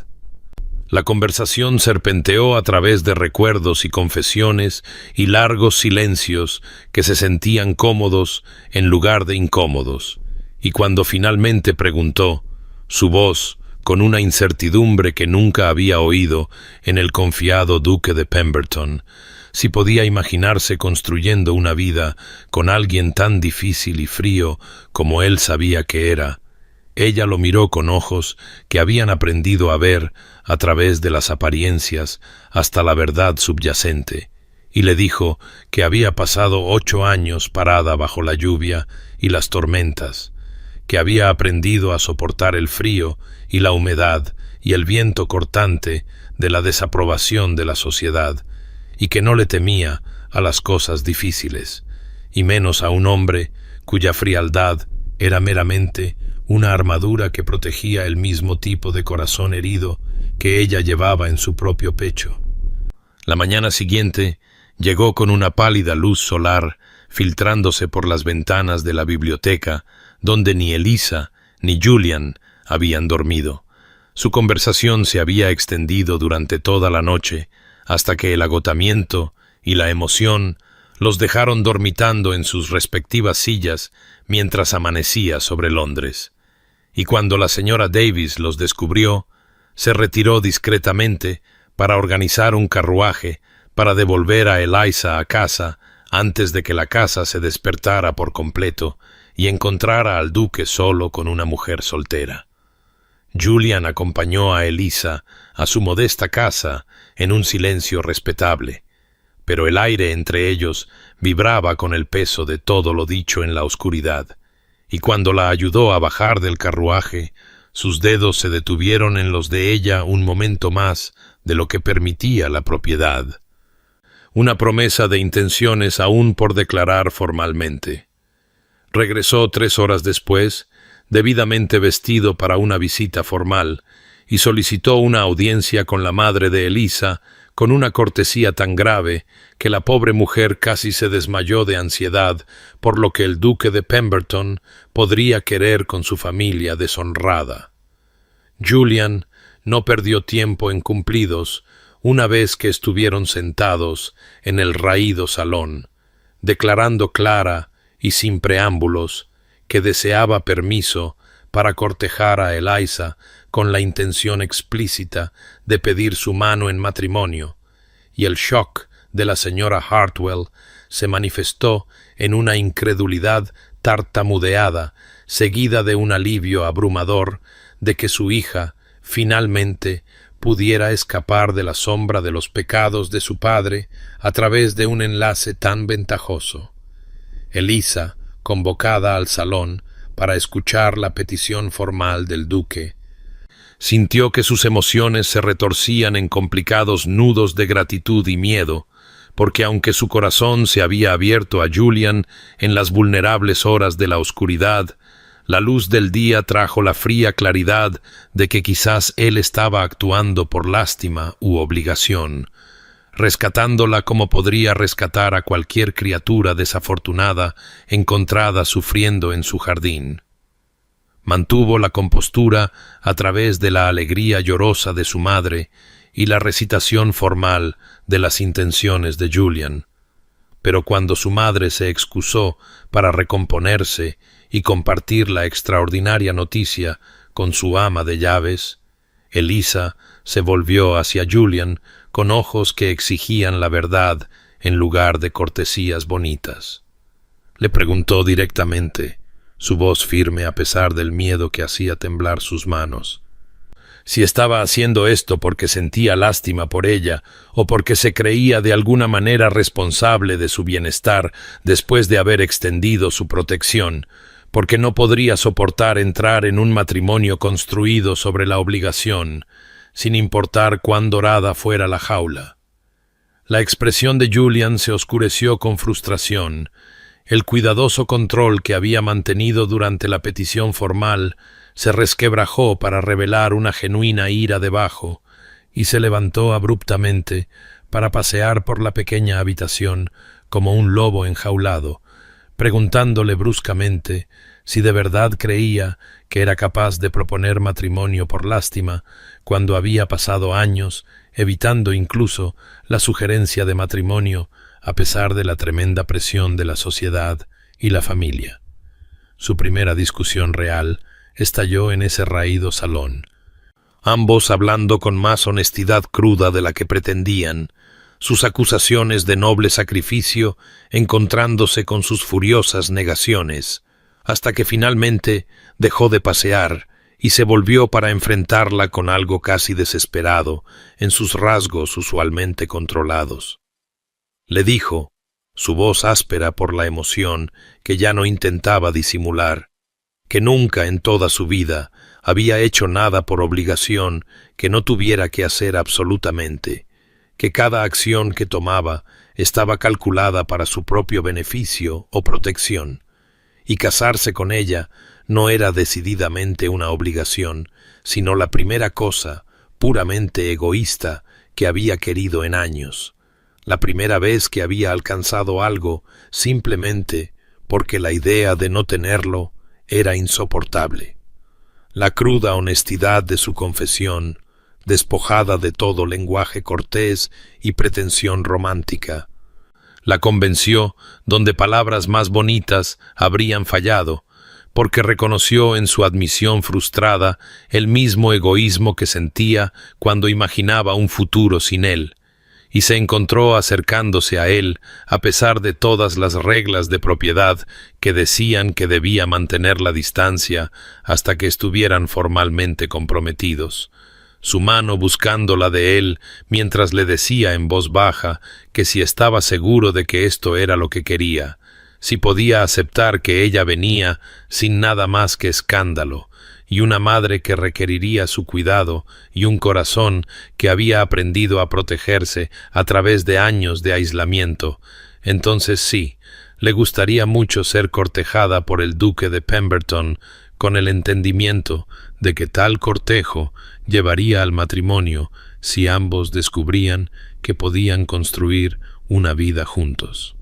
La conversación serpenteó a través de recuerdos y confesiones y largos silencios que se sentían cómodos en lugar de incómodos, y cuando finalmente preguntó, su voz, con una incertidumbre que nunca había oído en el confiado duque de Pemberton, si podía imaginarse construyendo una vida con alguien tan difícil y frío como él sabía que era, ella lo miró con ojos que habían aprendido a ver a través de las apariencias hasta la verdad subyacente, y le dijo que había pasado 8 años parada bajo la lluvia y las tormentas, que había aprendido a soportar el frío y la humedad y el viento cortante de la desaprobación de la sociedad, y que no le temía a las cosas difíciles, y menos a un hombre cuya frialdad era meramente una armadura que protegía el mismo tipo de corazón herido que ella llevaba en su propio pecho. La mañana siguiente llegó con una pálida luz solar filtrándose por las ventanas de la biblioteca, donde ni Elisa ni Julian habían dormido. Su conversación se había extendido durante toda la noche, hasta que el agotamiento y la emoción los dejaron dormitando en sus respectivas sillas mientras amanecía sobre Londres. Y cuando la señora Davis los descubrió, se retiró discretamente para organizar un carruaje para devolver a Eliza a casa antes de que la casa se despertara por completo y encontrara al duque solo con una mujer soltera. Julian acompañó a Elisa a su modesta casa en un silencio respetable, pero el aire entre ellos vibraba con el peso de todo lo dicho en la oscuridad, y cuando la ayudó a bajar del carruaje, sus dedos se detuvieron en los de ella un momento más de lo que permitía la propiedad. Una promesa de intenciones aún por declarar formalmente. Regresó 3 horas después, debidamente vestido para una visita formal, y solicitó una audiencia con la madre de Elisa con una cortesía tan grave que la pobre mujer casi se desmayó de ansiedad por lo que el duque de Pemberton podría querer con su familia deshonrada. Julian no perdió tiempo en cumplidos una vez que estuvieron sentados en el raído salón, declarando clara y sin preámbulos que deseaba permiso para cortejar a Eliza con la intención explícita de pedir su mano en matrimonio, y el shock de la señora Hartwell se manifestó en una incredulidad tartamudeada, seguida de un alivio abrumador de que su hija, finalmente, pudiera escapar de la sombra de los pecados de su padre a través de un enlace tan ventajoso. Eliza, convocada al salón para escuchar la petición formal del duque, sintió que sus emociones se retorcían en complicados nudos de gratitud y miedo, porque aunque su corazón se había abierto a Julian en las vulnerables horas de la oscuridad, la luz del día trajo la fría claridad de que quizás él estaba actuando por lástima u obligación, rescatándola como podría rescatar a cualquier criatura desafortunada encontrada sufriendo en su jardín. Mantuvo la compostura a través de la alegría llorosa de su madre y la recitación formal de las intenciones de Julian. Pero cuando su madre se excusó para recomponerse y compartir la extraordinaria noticia con su ama de llaves, Eliza se volvió hacia Julian con ojos que exigían la verdad en lugar de cortesías bonitas. Le preguntó directamente, su voz firme a pesar del miedo que hacía temblar sus manos, si estaba haciendo esto porque sentía lástima por ella o porque se creía de alguna manera responsable de su bienestar después de haber extendido su protección, porque no podría soportar entrar en un matrimonio construido sobre la obligación, sin importar cuán dorada fuera la jaula. La expresión de Julian se oscureció con frustración. El cuidadoso control que había mantenido durante la petición formal se resquebrajó para revelar una genuina ira debajo, y se levantó abruptamente para pasear por la pequeña habitación como un lobo enjaulado, preguntándole bruscamente si de verdad creía que era capaz de proponer matrimonio por lástima cuando había pasado años evitando incluso la sugerencia de matrimonio a pesar de la tremenda presión de la sociedad y la familia. Su primera discusión real estalló en ese raído salón, ambos hablando con más honestidad cruda de la que pretendían, sus acusaciones de noble sacrificio encontrándose con sus furiosas negaciones, hasta que finalmente dejó de pasear y se volvió para enfrentarla con algo casi desesperado en sus rasgos usualmente controlados. Le dijo, su voz áspera por la emoción que ya no intentaba disimular, que nunca en toda su vida había hecho nada por obligación que no tuviera que hacer absolutamente, que cada acción que tomaba estaba calculada para su propio beneficio o protección, y casarse con ella no era decididamente una obligación, sino la primera cosa puramente egoísta que había querido en años, la primera vez que había alcanzado algo simplemente porque la idea de no tenerlo era insoportable. La cruda honestidad de su confesión, despojada de todo lenguaje cortés y pretensión romántica, la convenció donde palabras más bonitas habrían fallado, porque reconoció en su admisión frustrada el mismo egoísmo que sentía cuando imaginaba un futuro sin él, y se encontró acercándose a él a pesar de todas las reglas de propiedad que decían que debía mantener la distancia hasta que estuvieran formalmente comprometidos, su mano buscando la de él mientras le decía en voz baja que si estaba seguro de que esto era lo que quería, si podía aceptar que ella venía sin nada más que escándalo, y una madre que requeriría su cuidado y un corazón que había aprendido a protegerse a través de años de aislamiento, entonces sí, le gustaría mucho ser cortejada por el duque de Pemberton con el entendimiento de que tal cortejo llevaría al matrimonio si ambos descubrían que podían construir una vida juntos.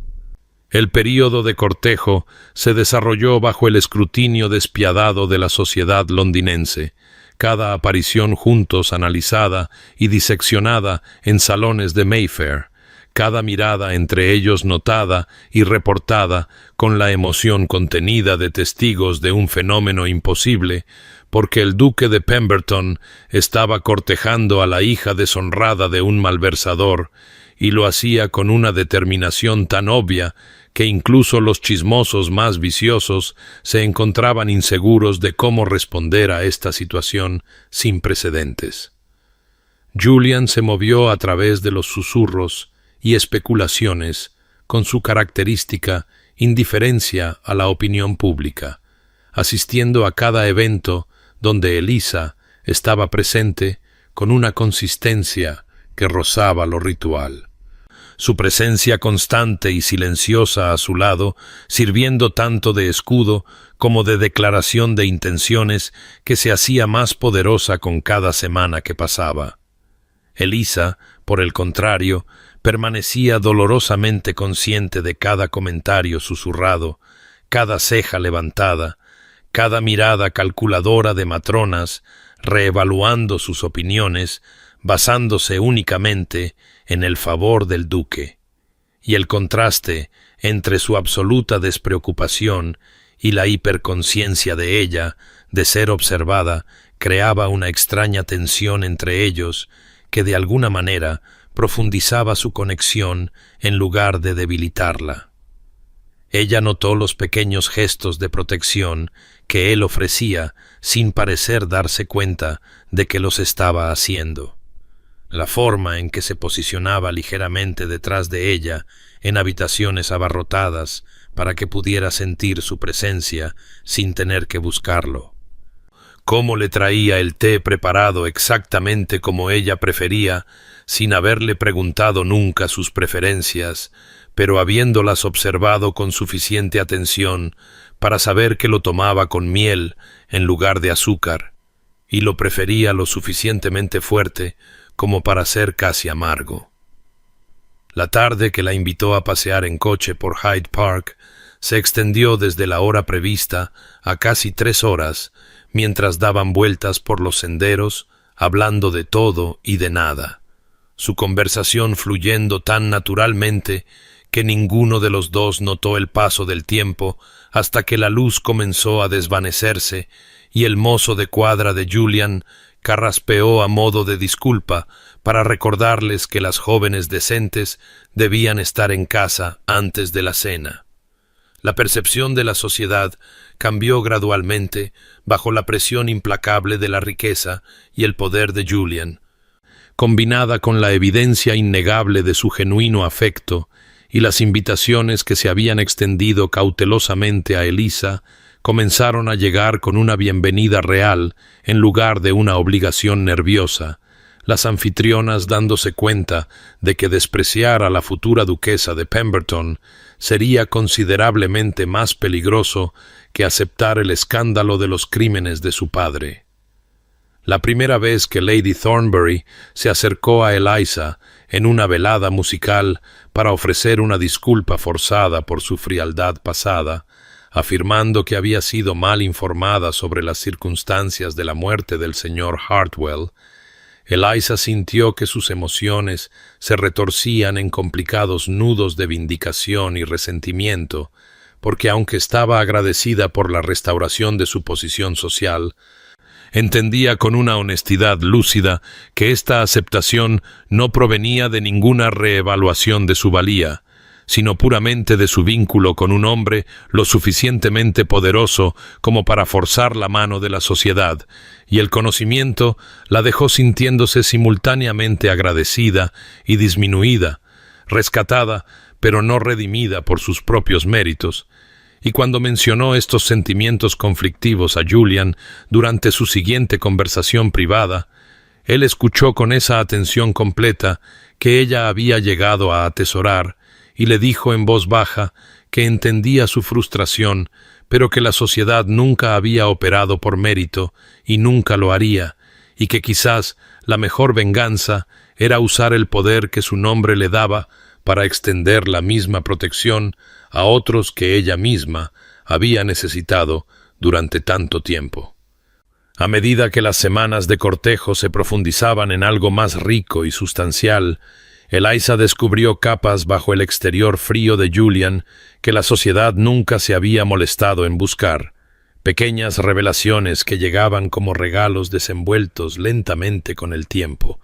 El período de cortejo se desarrolló bajo el escrutinio despiadado de la sociedad londinense, cada aparición juntos analizada y diseccionada en salones de Mayfair, cada mirada entre ellos notada y reportada con la emoción contenida de testigos de un fenómeno imposible, porque el duque de Pemberton estaba cortejando a la hija deshonrada de un malversador, y lo hacía con una determinación tan obvia que incluso los chismosos más viciosos se encontraban inseguros de cómo responder a esta situación sin precedentes. Julian se movió a través de los susurros y especulaciones con su característica indiferencia a la opinión pública, asistiendo a cada evento donde Elisa estaba presente con una consistencia que rozaba lo ritual. Su presencia constante y silenciosa a su lado, sirviendo tanto de escudo como de declaración de intenciones que se hacía más poderosa con cada semana que pasaba. Elisa, por el contrario, permanecía dolorosamente consciente de cada comentario susurrado, cada ceja levantada, cada mirada calculadora de matronas, reevaluando sus opiniones, basándose únicamente en el favor del duque, y el contraste entre su absoluta despreocupación y la hiperconciencia de ella, de ser observada, creaba una extraña tensión entre ellos que de alguna manera profundizaba su conexión en lugar de debilitarla. Ella notó los pequeños gestos de protección que él ofrecía sin parecer darse cuenta de que los estaba haciendo. La forma en que se posicionaba ligeramente detrás de ella en habitaciones abarrotadas para que pudiera sentir su presencia sin tener que buscarlo. Cómo le traía el té preparado exactamente como ella prefería, sin haberle preguntado nunca sus preferencias, pero habiéndolas observado con suficiente atención para saber que lo tomaba con miel en lugar de azúcar, y lo prefería lo suficientemente fuerte como para ser casi amargo. La tarde que la invitó a pasear en coche por Hyde Park se extendió desde la hora prevista a casi 3 horas, mientras daban vueltas por los senderos, hablando de todo y de nada, su conversación fluyendo tan naturalmente que ninguno de los dos notó el paso del tiempo hasta que la luz comenzó a desvanecerse y el mozo de cuadra de Julian carraspeó a modo de disculpa para recordarles que las jóvenes decentes debían estar en casa antes de la cena. La percepción de la sociedad cambió gradualmente bajo la presión implacable de la riqueza y el poder de Julian, combinada con la evidencia innegable de su genuino afecto y las invitaciones que se habían extendido cautelosamente a Elisa, comenzaron a llegar con una bienvenida real en lugar de una obligación nerviosa, las anfitrionas dándose cuenta de que despreciar a la futura duquesa de Pemberton sería considerablemente más peligroso que aceptar el escándalo de los crímenes de su padre. La primera vez que Lady Thornbury se acercó a Eliza en una velada musical para ofrecer una disculpa forzada por su frialdad pasada, afirmando que había sido mal informada sobre las circunstancias de la muerte del señor Hartwell, Eliza sintió que sus emociones se retorcían en complicados nudos de vindicación y resentimiento, porque aunque estaba agradecida por la restauración de su posición social, entendía con una honestidad lúcida que esta aceptación no provenía de ninguna reevaluación de su valía, sino puramente de su vínculo con un hombre lo suficientemente poderoso como para forzar la mano de la sociedad, y el conocimiento la dejó sintiéndose simultáneamente agradecida y disminuida, rescatada pero no redimida por sus propios méritos, y cuando mencionó estos sentimientos conflictivos a Julian durante su siguiente conversación privada, él escuchó con esa atención completa que ella había llegado a atesorar, y le dijo en voz baja que entendía su frustración, pero que la sociedad nunca había operado por mérito y nunca lo haría, y que quizás la mejor venganza era usar el poder que su nombre le daba para extender la misma protección a otros que ella misma había necesitado durante tanto tiempo. A medida que las semanas de cortejo se profundizaban en algo más rico y sustancial, Eliza descubrió capas bajo el exterior frío de Julian que la sociedad nunca se había molestado en buscar, pequeñas revelaciones que llegaban como regalos desenvueltos lentamente con el tiempo,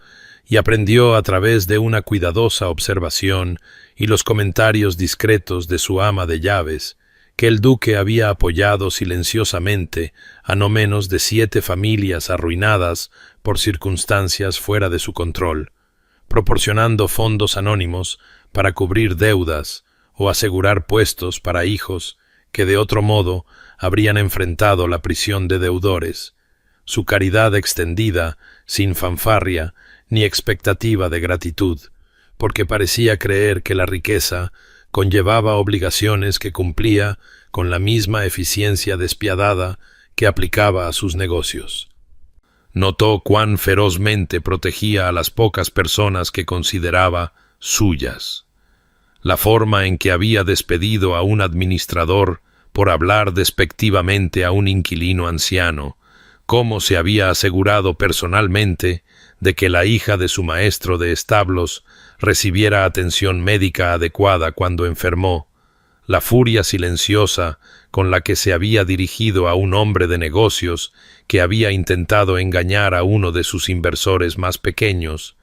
y aprendió a través de una cuidadosa observación y los comentarios discretos de su ama de llaves, que el duque había apoyado silenciosamente a no menos de 7 familias arruinadas por circunstancias fuera de su control, proporcionando fondos anónimos para cubrir deudas o asegurar puestos para hijos que de otro modo habrían enfrentado la prisión de deudores. Su caridad extendida, sin fanfarria ni expectativa de gratitud, porque parecía creer que la riqueza conllevaba obligaciones que cumplía con la misma eficiencia despiadada que aplicaba a sus negocios. Notó cuán ferozmente protegía a las pocas personas que consideraba suyas. La forma en que había despedido a un administrador por hablar despectivamente a un inquilino anciano, cómo se había asegurado personalmente de que la hija de su maestro de establos recibiera atención médica adecuada cuando enfermó, la furia silenciosa con la que se había dirigido a un hombre de negocios que había intentado engañar a uno de sus inversores más pequeños,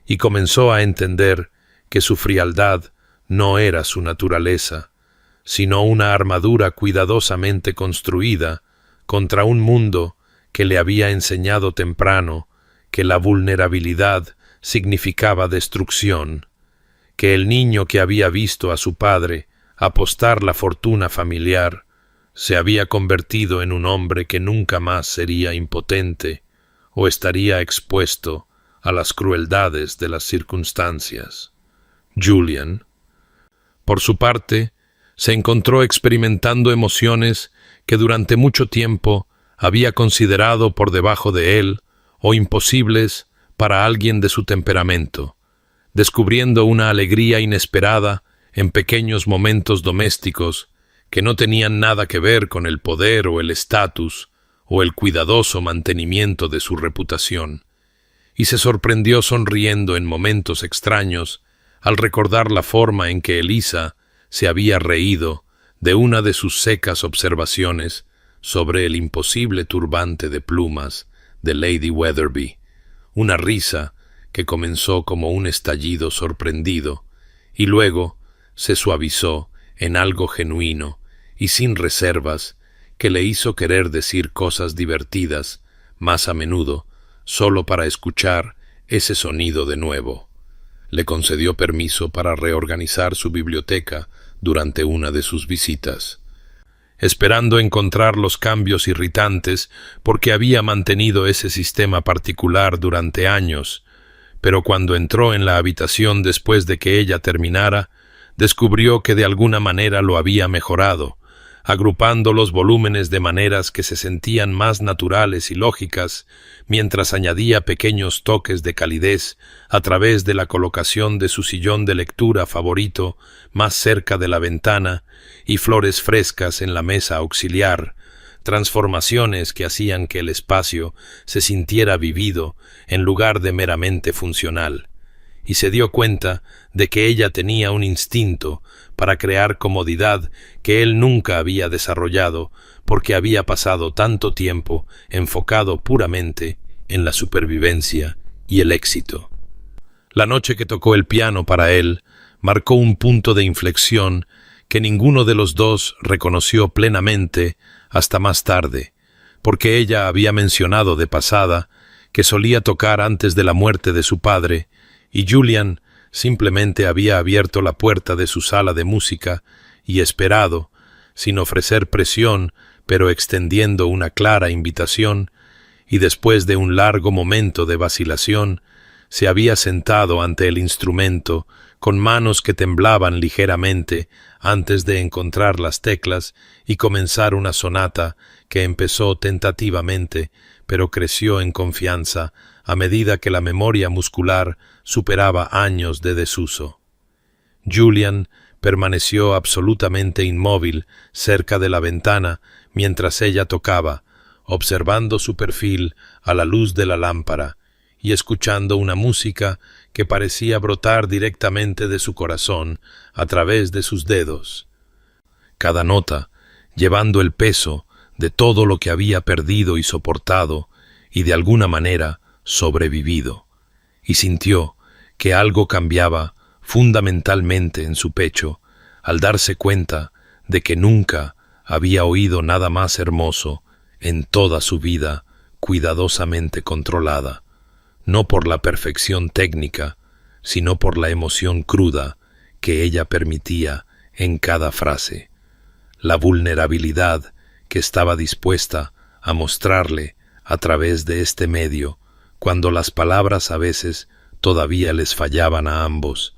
y comenzó a entender que su frialdad no era su naturaleza, sino una armadura cuidadosamente construida contra un mundo que le había enseñado temprano que la vulnerabilidad significaba destrucción, que el niño que había visto a su padre apostar la fortuna familiar se había convertido en un hombre que nunca más sería impotente o estaría expuesto a las crueldades de las circunstancias. Julian, por su parte, se encontró experimentando emociones que durante mucho tiempo había considerado por debajo de él o imposibles para alguien de su temperamento, descubriendo una alegría inesperada en pequeños momentos domésticos que no tenían nada que ver con el poder o el estatus o el cuidadoso mantenimiento de su reputación, y se sorprendió sonriendo en momentos extraños al recordar la forma en que Eliza se había reído de una de sus secas observaciones sobre el imposible turbante de plumas de Lady Weatherby, una risa que comenzó como un estallido sorprendido y luego se suavizó en algo genuino y sin reservas que le hizo querer decir cosas divertidas más a menudo solo para escuchar ese sonido de nuevo. Le concedió permiso para reorganizar su biblioteca durante una de sus visitas, esperando encontrar los cambios irritantes porque había mantenido ese sistema particular durante años, pero cuando entró en la habitación después de que ella terminara, descubrió que de alguna manera lo había mejorado, agrupando los volúmenes de maneras que se sentían más naturales y lógicas, mientras añadía pequeños toques de calidez a través de la colocación de su sillón de lectura favorito más cerca de la ventana y flores frescas en la mesa auxiliar, transformaciones que hacían que el espacio se sintiera vivido en lugar de meramente funcional, y se dio cuenta de que ella tenía un instinto para crear comodidad que él nunca había desarrollado porque había pasado tanto tiempo enfocado puramente en la supervivencia y el éxito. La noche que tocó el piano para él marcó un punto de inflexión que ninguno de los dos reconoció plenamente hasta más tarde, porque ella había mencionado de pasada que solía tocar antes de la muerte de su padre, y Julian simplemente había abierto la puerta de su sala de música y esperado, sin ofrecer presión, pero extendiendo una clara invitación, y después de un largo momento de vacilación, se había sentado ante el instrumento con manos que temblaban ligeramente antes de encontrar las teclas y comenzar una sonata que empezó tentativamente, pero creció en confianza a medida que la memoria muscular superaba años de desuso. Julian permaneció absolutamente inmóvil cerca de la ventana mientras ella tocaba, observando su perfil a la luz de la lámpara, y escuchando una música que parecía brotar directamente de su corazón a través de sus dedos. Cada nota llevando el peso de todo lo que había perdido y soportado y de alguna manera sobrevivido, y sintió que algo cambiaba fundamentalmente en su pecho al darse cuenta de que nunca había oído nada más hermoso en toda su vida, cuidadosamente controlada, no por la perfección técnica, sino por la emoción cruda que ella permitía en cada frase, la vulnerabilidad que estaba dispuesta a mostrarle a través de este medio, cuando las palabras a veces todavía les fallaban a ambos,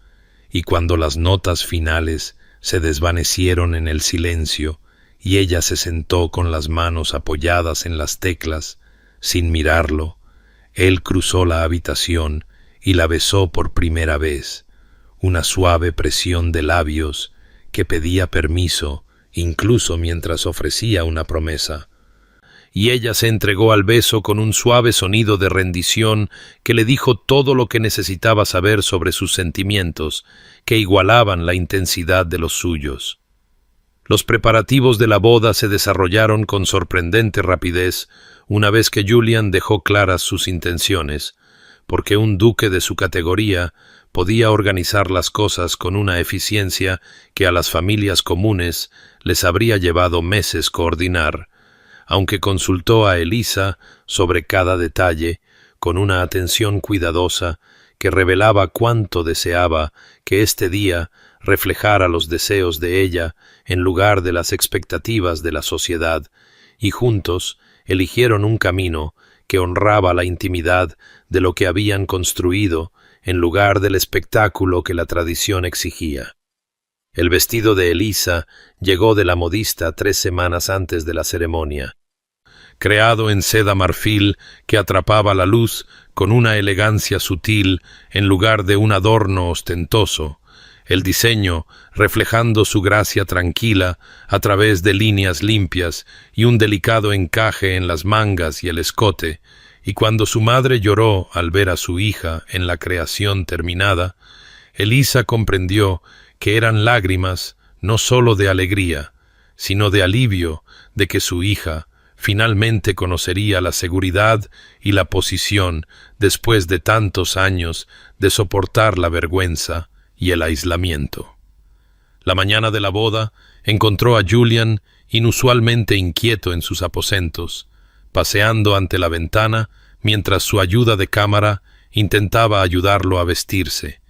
y cuando las notas finales se desvanecieron en el silencio, y ella se sentó con las manos apoyadas en las teclas, sin mirarlo. Él cruzó la habitación y la besó por primera vez, una suave presión de labios que pedía permiso, incluso mientras ofrecía una promesa. Y ella se entregó al beso con un suave sonido de rendición que le dijo todo lo que necesitaba saber sobre sus sentimientos, que igualaban la intensidad de los suyos. Los preparativos de la boda se desarrollaron con sorprendente rapidez una vez que Julian dejó claras sus intenciones, porque un duque de su categoría podía organizar las cosas con una eficiencia que a las familias comunes les habría llevado meses coordinar, aunque consultó a Elisa sobre cada detalle, con una atención cuidadosa que revelaba cuánto deseaba que este día reflejara los deseos de ella en lugar de las expectativas de la sociedad, y juntos eligieron un camino que honraba la intimidad de lo que habían construido en lugar del espectáculo que la tradición exigía. El vestido de Elisa llegó de la modista 3 semanas antes de la ceremonia. Creado en seda marfil que atrapaba la luz con una elegancia sutil en lugar de un adorno ostentoso, el diseño reflejando su gracia tranquila a través de líneas limpias y un delicado encaje en las mangas y el escote, y cuando su madre lloró al ver a su hija en la creación terminada, Elisa comprendió que eran lágrimas no sólo de alegría, sino de alivio de que su hija finalmente conocería la seguridad y la posición después de tantos años de soportar la vergüenza y el aislamiento. La mañana de la boda encontró a Julian inusualmente inquieto en sus aposentos, paseando ante la ventana mientras su ayuda de cámara intentaba ayudarlo a vestirse,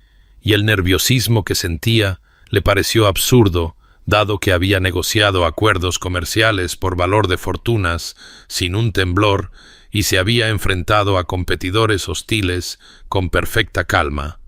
y el nerviosismo que sentía le pareció absurdo, dado que había negociado acuerdos comerciales por valor de fortunas sin un temblor y se había enfrentado a competidores hostiles con perfecta calma.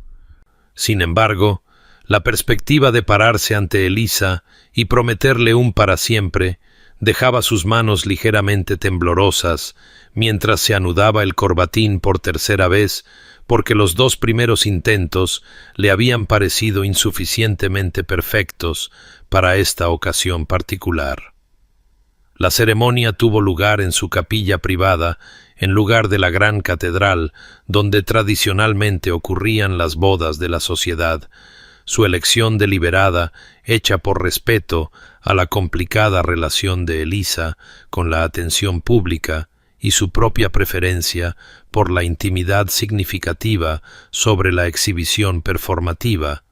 Sin embargo, la perspectiva de pararse ante Elisa y prometerle un para siempre dejaba sus manos ligeramente temblorosas mientras se anudaba el corbatín por tercera vez, porque los 2 primeros intentos le habían parecido insuficientemente perfectos para esta ocasión particular. La ceremonia tuvo lugar en su capilla privada, en lugar de la gran catedral, donde tradicionalmente ocurrían las bodas de la sociedad, su elección deliberada, hecha por respeto a la complicada relación de Elisa con la atención pública, y su propia preferencia por la intimidad significativa sobre la exhibición performativa,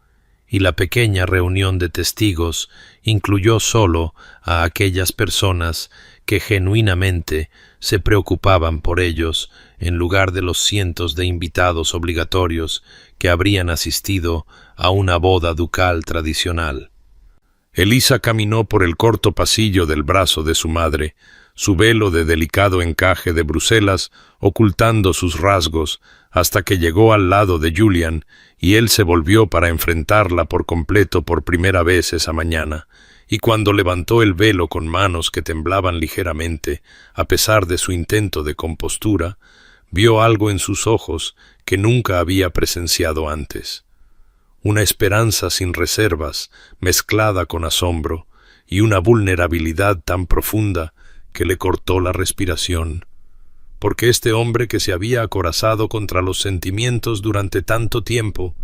y la pequeña reunión de testigos incluyó solo a aquellas personas que genuinamente se preocupaban por ellos en lugar de los cientos de invitados obligatorios que habrían asistido a una boda ducal tradicional. Elisa caminó por el corto pasillo del brazo de su madre, su velo de delicado encaje de Bruselas ocultando sus rasgos, hasta que llegó al lado de Julian, y él se volvió para enfrentarla por completo por primera vez esa mañana, y cuando levantó el velo con manos que temblaban ligeramente, a pesar de su intento de compostura, vio algo en sus ojos que nunca había presenciado antes. Una esperanza sin reservas, mezclada con asombro, y una vulnerabilidad tan profunda que le cortó la respiración. porque este hombre que se había acorazado contra los sentimientos durante tanto tiempo,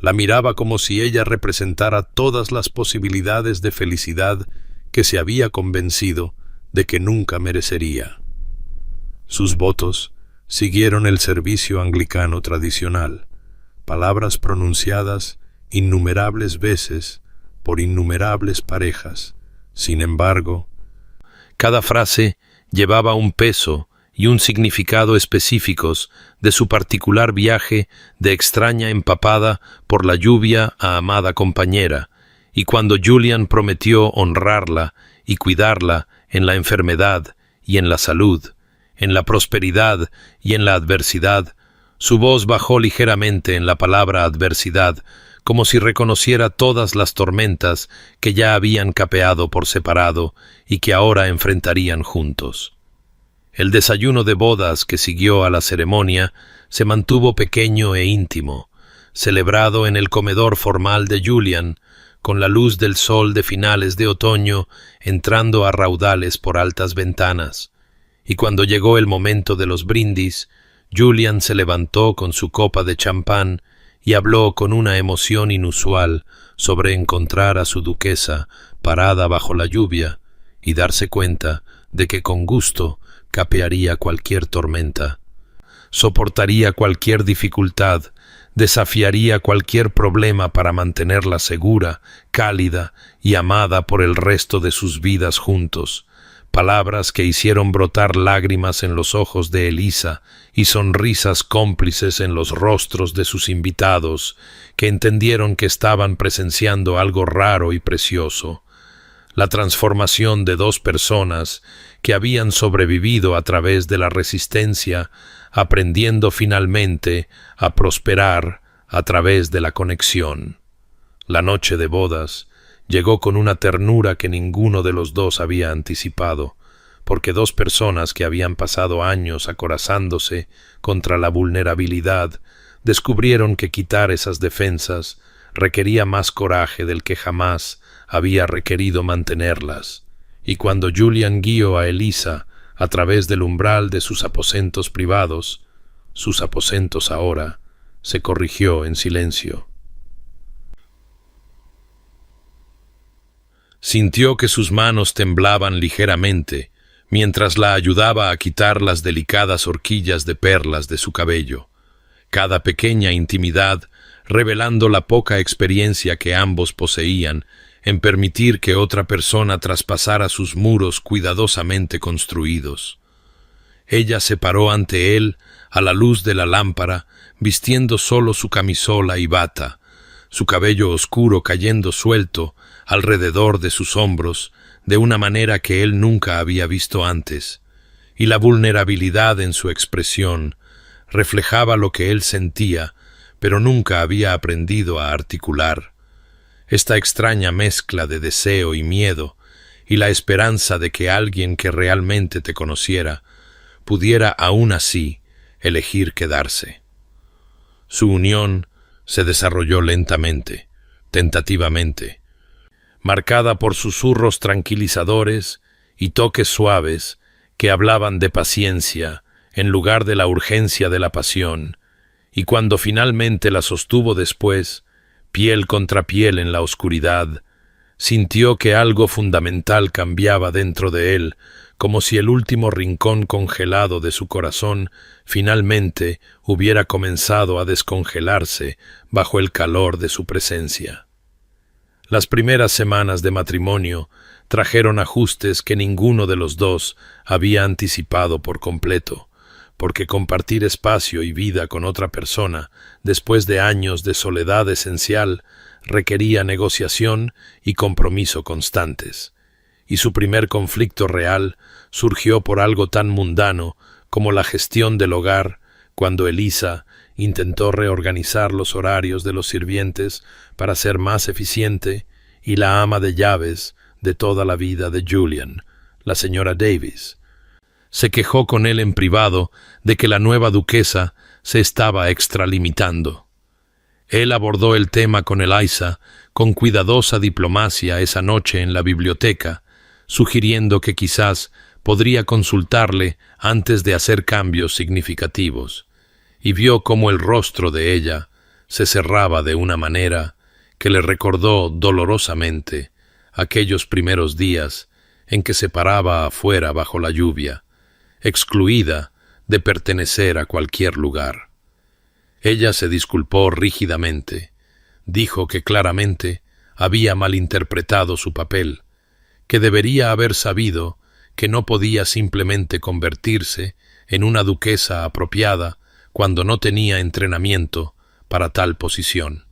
la miraba como si ella representara todas las posibilidades de felicidad que se había convencido de que nunca merecería. Sus votos siguieron el servicio anglicano tradicional, palabras pronunciadas innumerables veces por innumerables parejas. Sin embargo, cada frase llevaba un peso y un significado específicos de su particular viaje de extraña empapada por la lluvia a amada compañera, y cuando Julian prometió honrarla y cuidarla en la enfermedad y en la salud, en la prosperidad y en la adversidad, su voz bajó ligeramente en la palabra adversidad, como si reconociera todas las tormentas que ya habían capeado por separado y que ahora enfrentarían juntos. El desayuno de bodas que siguió a la ceremonia se mantuvo pequeño e íntimo, celebrado en el comedor formal de Julian, con la luz del sol de finales de otoño entrando a raudales por altas ventanas. Y cuando llegó el momento de los brindis, Julian se levantó con su copa de champán y habló con una emoción inusual sobre encontrar a su duquesa parada bajo la lluvia y darse cuenta de que con gusto capearía cualquier tormenta, soportaría cualquier dificultad, desafiaría cualquier problema para mantenerla segura, cálida y amada por el resto de sus vidas juntos. Palabras que hicieron brotar lágrimas en los ojos de Elisa y sonrisas cómplices en los rostros de sus invitados, que entendieron que estaban presenciando algo raro y precioso. La transformación de dos personas que habían sobrevivido a través de la resistencia, aprendiendo finalmente a prosperar a través de la conexión. La noche de bodas llegó con una ternura que ninguno de los dos había anticipado, porque dos personas que habían pasado años acorazándose contra la vulnerabilidad descubrieron que quitar esas defensas requería más coraje del que jamás había requerido mantenerlas. Y cuando Julian guió a Elisa a través del umbral de sus aposentos privados, sus aposentos ahora, se corrigió en silencio. Sintió que sus manos temblaban ligeramente mientras la ayudaba a quitar las delicadas horquillas de perlas de su cabello. Cada pequeña intimidad revelando la poca experiencia que ambos poseían en permitir que otra persona traspasara sus muros cuidadosamente construidos. Ella se paró ante él a la luz de la lámpara, vistiendo solo su camisola y bata, su cabello oscuro cayendo suelto alrededor de sus hombros de una manera que él nunca había visto antes, y la vulnerabilidad en su expresión reflejaba lo que él sentía, pero nunca había aprendido a articular. Esta extraña mezcla de deseo y miedo, y la esperanza de que alguien que realmente te conociera pudiera aún así elegir quedarse. Su unión se desarrolló lentamente, tentativamente, marcada por susurros tranquilizadores y toques suaves que hablaban de paciencia en lugar de la urgencia de la pasión, y cuando finalmente la sostuvo después, piel contra piel en la oscuridad, sintió que algo fundamental cambiaba dentro de él, como si el último rincón congelado de su corazón finalmente hubiera comenzado a descongelarse bajo el calor de su presencia. Las primeras semanas de matrimonio trajeron ajustes que ninguno de los dos había anticipado por completo, porque compartir espacio y vida con otra persona, después de años de soledad esencial, requería negociación y compromiso constantes. Y su primer conflicto real surgió por algo tan mundano como la gestión del hogar, cuando Elisa intentó reorganizar los horarios de los sirvientes para ser más eficiente, y la ama de llaves de toda la vida de Julian, la señora Davis, se quejó con él en privado de que la nueva duquesa se estaba extralimitando. Él abordó el tema con Elisa con cuidadosa diplomacia esa noche en la biblioteca, sugiriendo que quizás podría consultarle antes de hacer cambios significativos, y vio cómo el rostro de ella se cerraba de una manera que le recordó dolorosamente aquellos primeros días en que se paraba afuera bajo la lluvia, excluida de pertenecer a cualquier lugar. Ella se disculpó rígidamente, dijo que claramente había malinterpretado su papel, que debería haber sabido que no podía simplemente convertirse en una duquesa apropiada cuando no tenía entrenamiento para tal posición,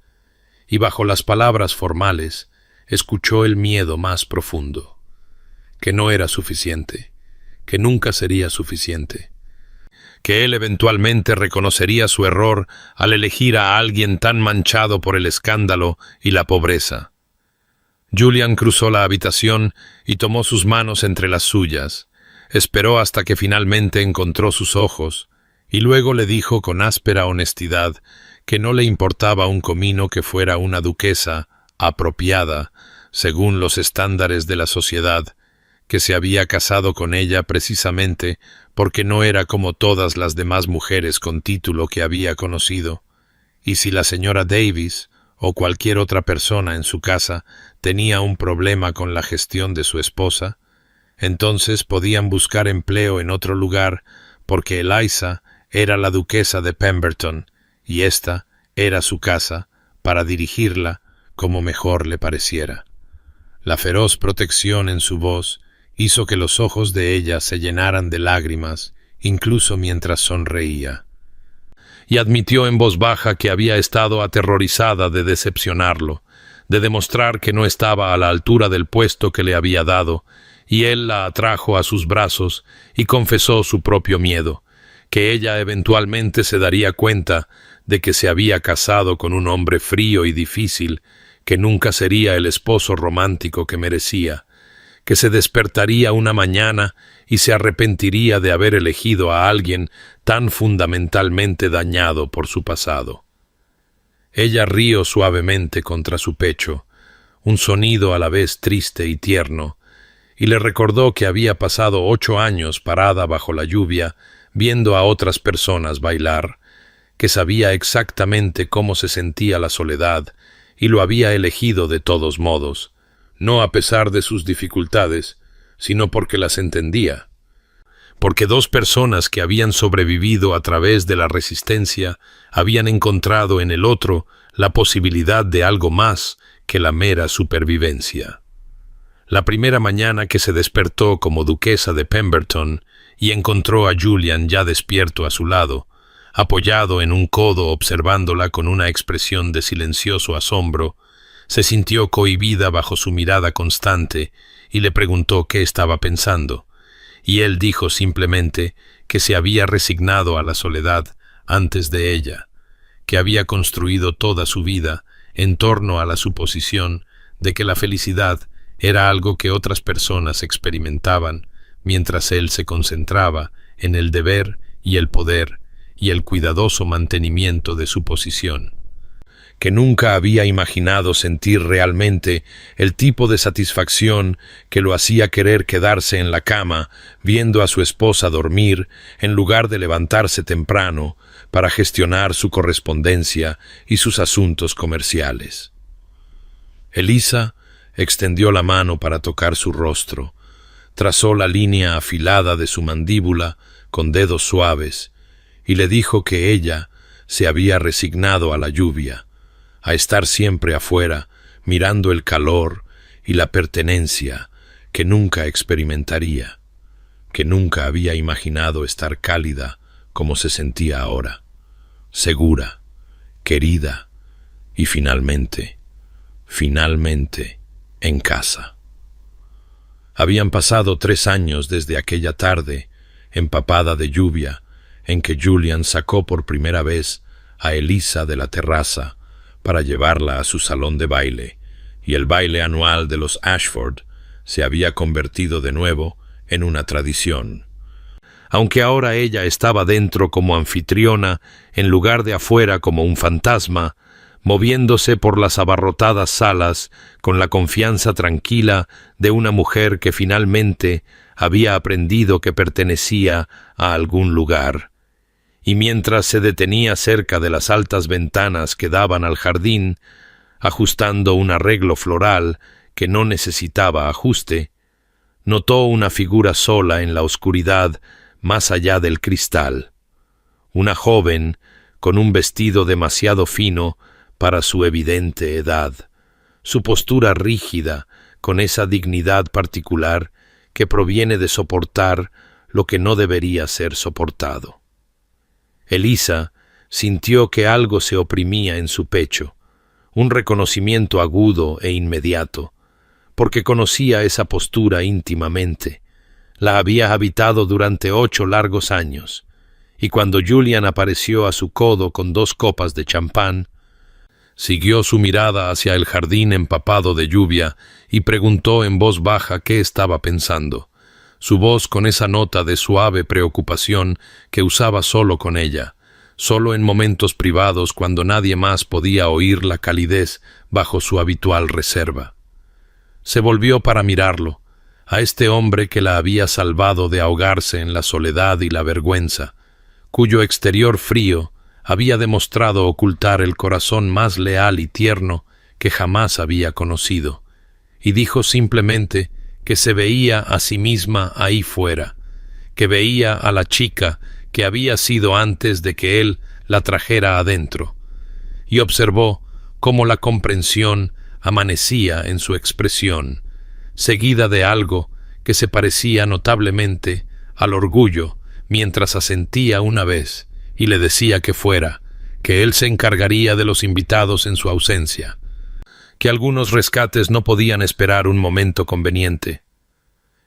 y bajo las palabras formales escuchó el miedo más profundo, que no era suficiente, que nunca sería suficiente, que él eventualmente reconocería su error al elegir a alguien tan manchado por el escándalo y la pobreza. Julian cruzó la habitación y tomó sus manos entre las suyas, esperó hasta que finalmente encontró sus ojos, y luego le dijo con áspera honestidad que no le importaba un comino que fuera una duquesa apropiada, según los estándares de la sociedad, que se había casado con ella precisamente porque no era como todas las demás mujeres con título que había conocido, y si la señora Davis o cualquier otra persona en su casa tenía un problema con la gestión de su esposa, entonces podían buscar empleo en otro lugar porque Eliza era la duquesa de Pemberton y esta era su casa para dirigirla como mejor le pareciera. La feroz protección en su voz hizo que los ojos de ella se llenaran de lágrimas, incluso mientras sonreía. Y admitió en voz baja que había estado aterrorizada de decepcionarlo, de demostrar que no estaba a la altura del puesto que le había dado, y él la atrajo a sus brazos y confesó su propio miedo, que ella eventualmente se daría cuenta de que se había casado con un hombre frío y difícil, que nunca sería el esposo romántico que merecía, que se despertaría una mañana y se arrepentiría de haber elegido a alguien tan fundamentalmente dañado por su pasado. Ella rió suavemente contra su pecho, un sonido a la vez triste y tierno, y le recordó que había pasado 8 años parada bajo la lluvia viendo a otras personas bailar, que sabía exactamente cómo se sentía la soledad y lo había elegido de todos modos, no a pesar de sus dificultades, sino porque las entendía. Porque 2 personas que habían sobrevivido a través de la resistencia habían encontrado en el otro la posibilidad de algo más que la mera supervivencia. La primera mañana que se despertó como duquesa de Pemberton y encontró a Julian ya despierto a su lado, apoyado en un codo observándola con una expresión de silencioso asombro, se sintió cohibida bajo su mirada constante y le preguntó qué estaba pensando, y él dijo simplemente que se había resignado a la soledad antes de ella, que había construido toda su vida en torno a la suposición de que la felicidad era algo que otras personas experimentaban, mientras él se concentraba en el deber y el poder y el cuidadoso mantenimiento de su posición, que nunca había imaginado sentir realmente el tipo de satisfacción que lo hacía querer quedarse en la cama viendo a su esposa dormir en lugar de levantarse temprano para gestionar su correspondencia y sus asuntos comerciales. Eliza extendió la mano para tocar su rostro, trazó la línea afilada de su mandíbula con dedos suaves y le dijo que ella se había resignado a la lluvia, a estar siempre afuera, mirando el calor y la pertenencia que nunca experimentaría, que nunca había imaginado estar cálida como se sentía ahora, segura, querida y finalmente en casa. Habían pasado 3 años desde aquella tarde, empapada de lluvia, en que Julian sacó por primera vez a Eliza de la terraza para llevarla a su salón de baile, y el baile anual de los Ashford se había convertido de nuevo en una tradición. Aunque ahora ella estaba dentro como anfitriona, en lugar de afuera como un fantasma, moviéndose por las abarrotadas salas con la confianza tranquila de una mujer que finalmente había aprendido que pertenecía a algún lugar, y mientras se detenía cerca de las altas ventanas que daban al jardín, ajustando un arreglo floral que no necesitaba ajuste, notó una figura sola en la oscuridad más allá del cristal. Una joven con un vestido demasiado fino para su evidente edad, su postura rígida con esa dignidad particular que proviene de soportar lo que no debería ser soportado. Elisa sintió que algo se oprimía en su pecho, un reconocimiento agudo e inmediato, porque conocía esa postura íntimamente. La había habitado durante 8 largos años, y cuando Julian apareció a su codo con 2 copas de champán, siguió su mirada hacia el jardín empapado de lluvia y preguntó en voz baja qué estaba pensando, su voz con esa nota de suave preocupación que usaba solo con ella, solo en momentos privados cuando nadie más podía oír la calidez bajo su habitual reserva. Se volvió para mirarlo, a este hombre que la había salvado de ahogarse en la soledad y la vergüenza, cuyo exterior frío había demostrado ocultar el corazón más leal y tierno que jamás había conocido, y dijo simplemente que se veía a sí misma ahí fuera, que veía a la chica que había sido antes de que él la trajera adentro, y observó cómo la comprensión amanecía en su expresión, seguida de algo que se parecía notablemente al orgullo, mientras asentía una vez y le decía que fuera, que él se encargaría de los invitados en su ausencia, que algunos rescates no podían esperar un momento conveniente.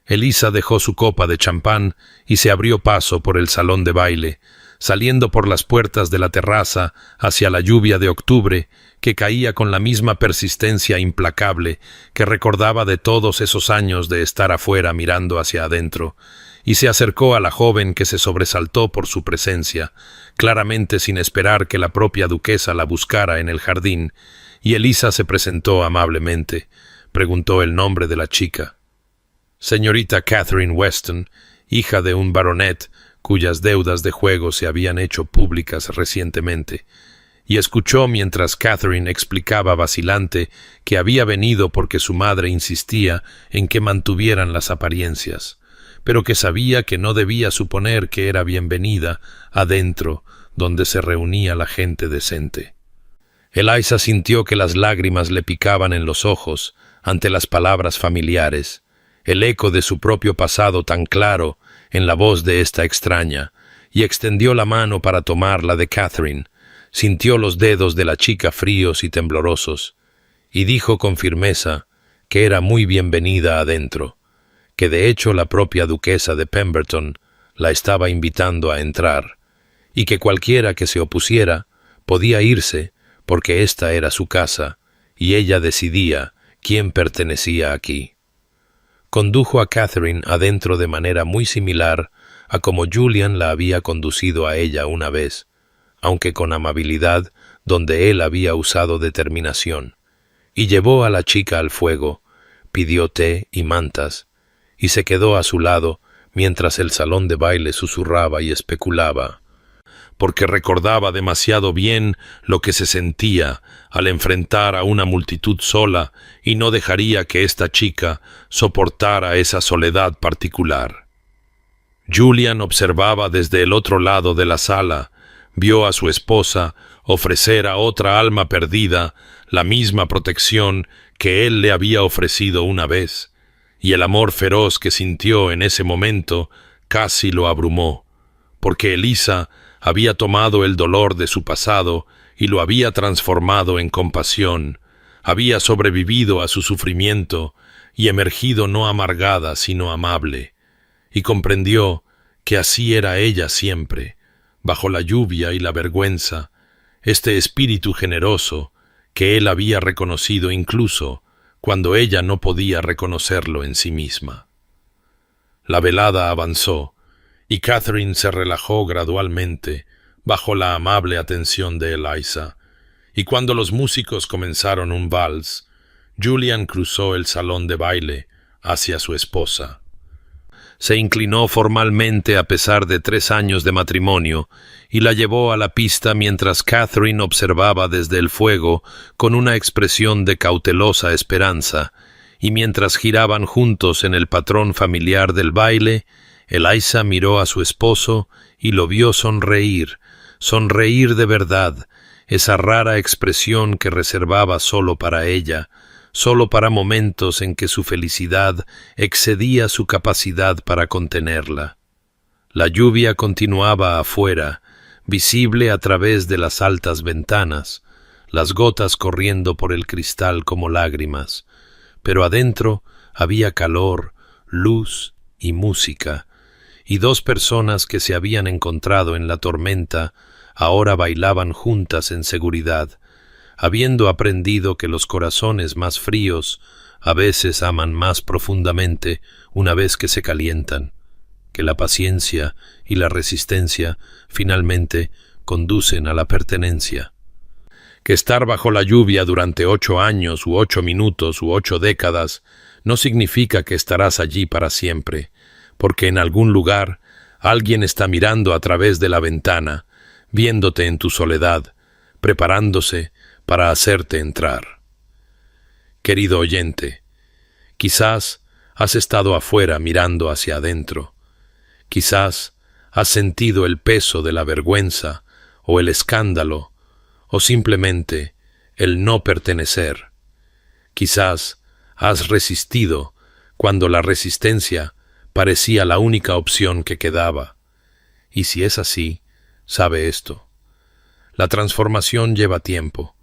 Elisa dejó su copa de champán y se abrió paso por el salón de baile, saliendo por las puertas de la terraza hacia la lluvia de octubre que caía con la misma persistencia implacable que recordaba de todos esos años de estar afuera mirando hacia adentro, y se acercó a la joven que se sobresaltó por su presencia, claramente sin esperar que la propia duquesa la buscara en el jardín, y Elisa se presentó amablemente. Preguntó el nombre de la chica. Señorita Catherine Weston, hija de un baronet cuyas deudas de juego se habían hecho públicas recientemente, y escuchó mientras Catherine explicaba vacilante que había venido porque su madre insistía en que mantuvieran las apariencias, pero que sabía que no debía suponer que era bienvenida adentro donde se reunía la gente decente. Eliza sintió que las lágrimas le picaban en los ojos ante las palabras familiares, el eco de su propio pasado tan claro en la voz de esta extraña, y extendió la mano para tomar la de Catherine. Sintió los dedos de la chica fríos y temblorosos, y dijo con firmeza que era muy bienvenida adentro, que de hecho la propia duquesa de Pemberton la estaba invitando a entrar, y que cualquiera que se opusiera podía irse porque esta era su casa, y ella decidía quién pertenecía aquí. Condujo a Catherine adentro de manera muy similar a como Julian la había conducido a ella una vez, aunque con amabilidad donde él había usado determinación, y llevó a la chica al fuego, pidió té y mantas, y se quedó a su lado mientras el salón de baile susurraba y especulaba, porque recordaba demasiado bien lo que se sentía al enfrentar a una multitud sola y no dejaría que esta chica soportara esa soledad particular. Julian observaba desde el otro lado de la sala, vio a su esposa ofrecer a otra alma perdida la misma protección que él le había ofrecido una vez, y el amor feroz que sintió en ese momento casi lo abrumó, porque Elisa había tomado el dolor de su pasado y lo había transformado en compasión, había sobrevivido a su sufrimiento y emergido no amargada sino amable, y comprendió que así era ella siempre, bajo la lluvia y la vergüenza, este espíritu generoso que él había reconocido incluso cuando ella no podía reconocerlo en sí misma. La velada avanzó, y Catherine se relajó gradualmente bajo la amable atención de Eliza, y cuando los músicos comenzaron un vals, Julian cruzó el salón de baile hacia su esposa. se inclinó formalmente a pesar de 3 años de matrimonio y la llevó a la pista mientras Catherine observaba desde el fuego con una expresión de cautelosa esperanza, y mientras giraban juntos en el patrón familiar del baile, Eliza miró a su esposo y lo vio sonreír de verdad, esa rara expresión que reservaba solo para ella, solo para momentos en que su felicidad excedía su capacidad para contenerla. La lluvia continuaba afuera, visible a través de las altas ventanas, las gotas corriendo por el cristal como lágrimas, pero adentro había calor, luz y música, y 2 personas que se habían encontrado en la tormenta ahora bailaban juntas en seguridad, habiendo aprendido que los corazones más fríos a veces aman más profundamente una vez que se calientan, que la paciencia y la resistencia finalmente conducen a la pertenencia. Que estar bajo la lluvia durante 8 años u 8 minutos u 8 décadas no significa que estarás allí para siempre, porque en algún lugar alguien está mirando a través de la ventana, viéndote en tu soledad, preparándose para hacerte entrar. Querido oyente, quizás has estado afuera mirando hacia adentro. Quizás has sentido el peso de la vergüenza o el escándalo o simplemente el no pertenecer. Quizás has resistido cuando la resistencia parecía la única opción que quedaba. Y si es así, sabe esto: la transformación lleva tiempo.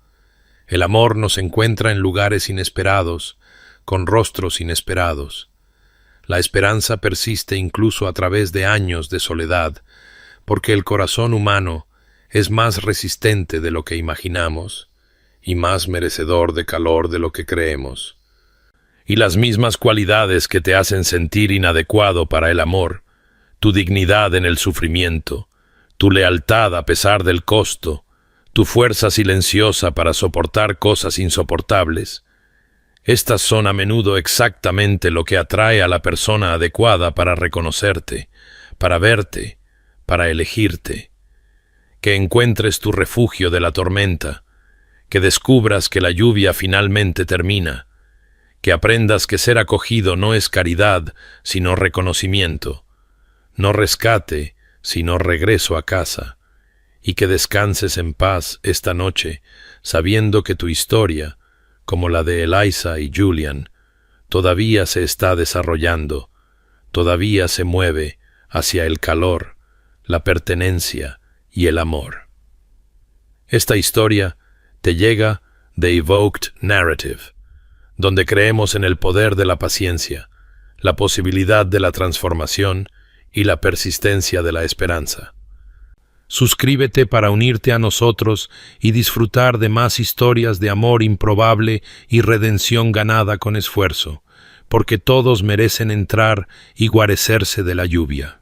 El amor nos encuentra en lugares inesperados, con rostros inesperados. La esperanza persiste incluso a través de años de soledad, porque el corazón humano es más resistente de lo que imaginamos y más merecedor de calor de lo que creemos. Y las mismas cualidades que te hacen sentir inadecuado para el amor, tu dignidad en el sufrimiento, tu lealtad a pesar del costo, tu fuerza silenciosa para soportar cosas insoportables, estas son a menudo exactamente lo que atrae a la persona adecuada para reconocerte, para verte, para elegirte. Que encuentres tu refugio de la tormenta, que descubras que la lluvia finalmente termina, que aprendas que ser acogido no es caridad, sino reconocimiento, no rescate, sino regreso a casa, y que descanses en paz esta noche, sabiendo que tu historia, como la de Eliza y Julian, todavía se está desarrollando, todavía se mueve hacia el calor, la pertenencia y el amor. Esta historia te llega de Evoked Narrative, donde creemos en el poder de la paciencia, la posibilidad de la transformación y la persistencia de la esperanza. Suscríbete para unirte a nosotros y disfrutar de más historias de amor improbable y redención ganada con esfuerzo, porque todos merecen entrar y guarecerse de la lluvia.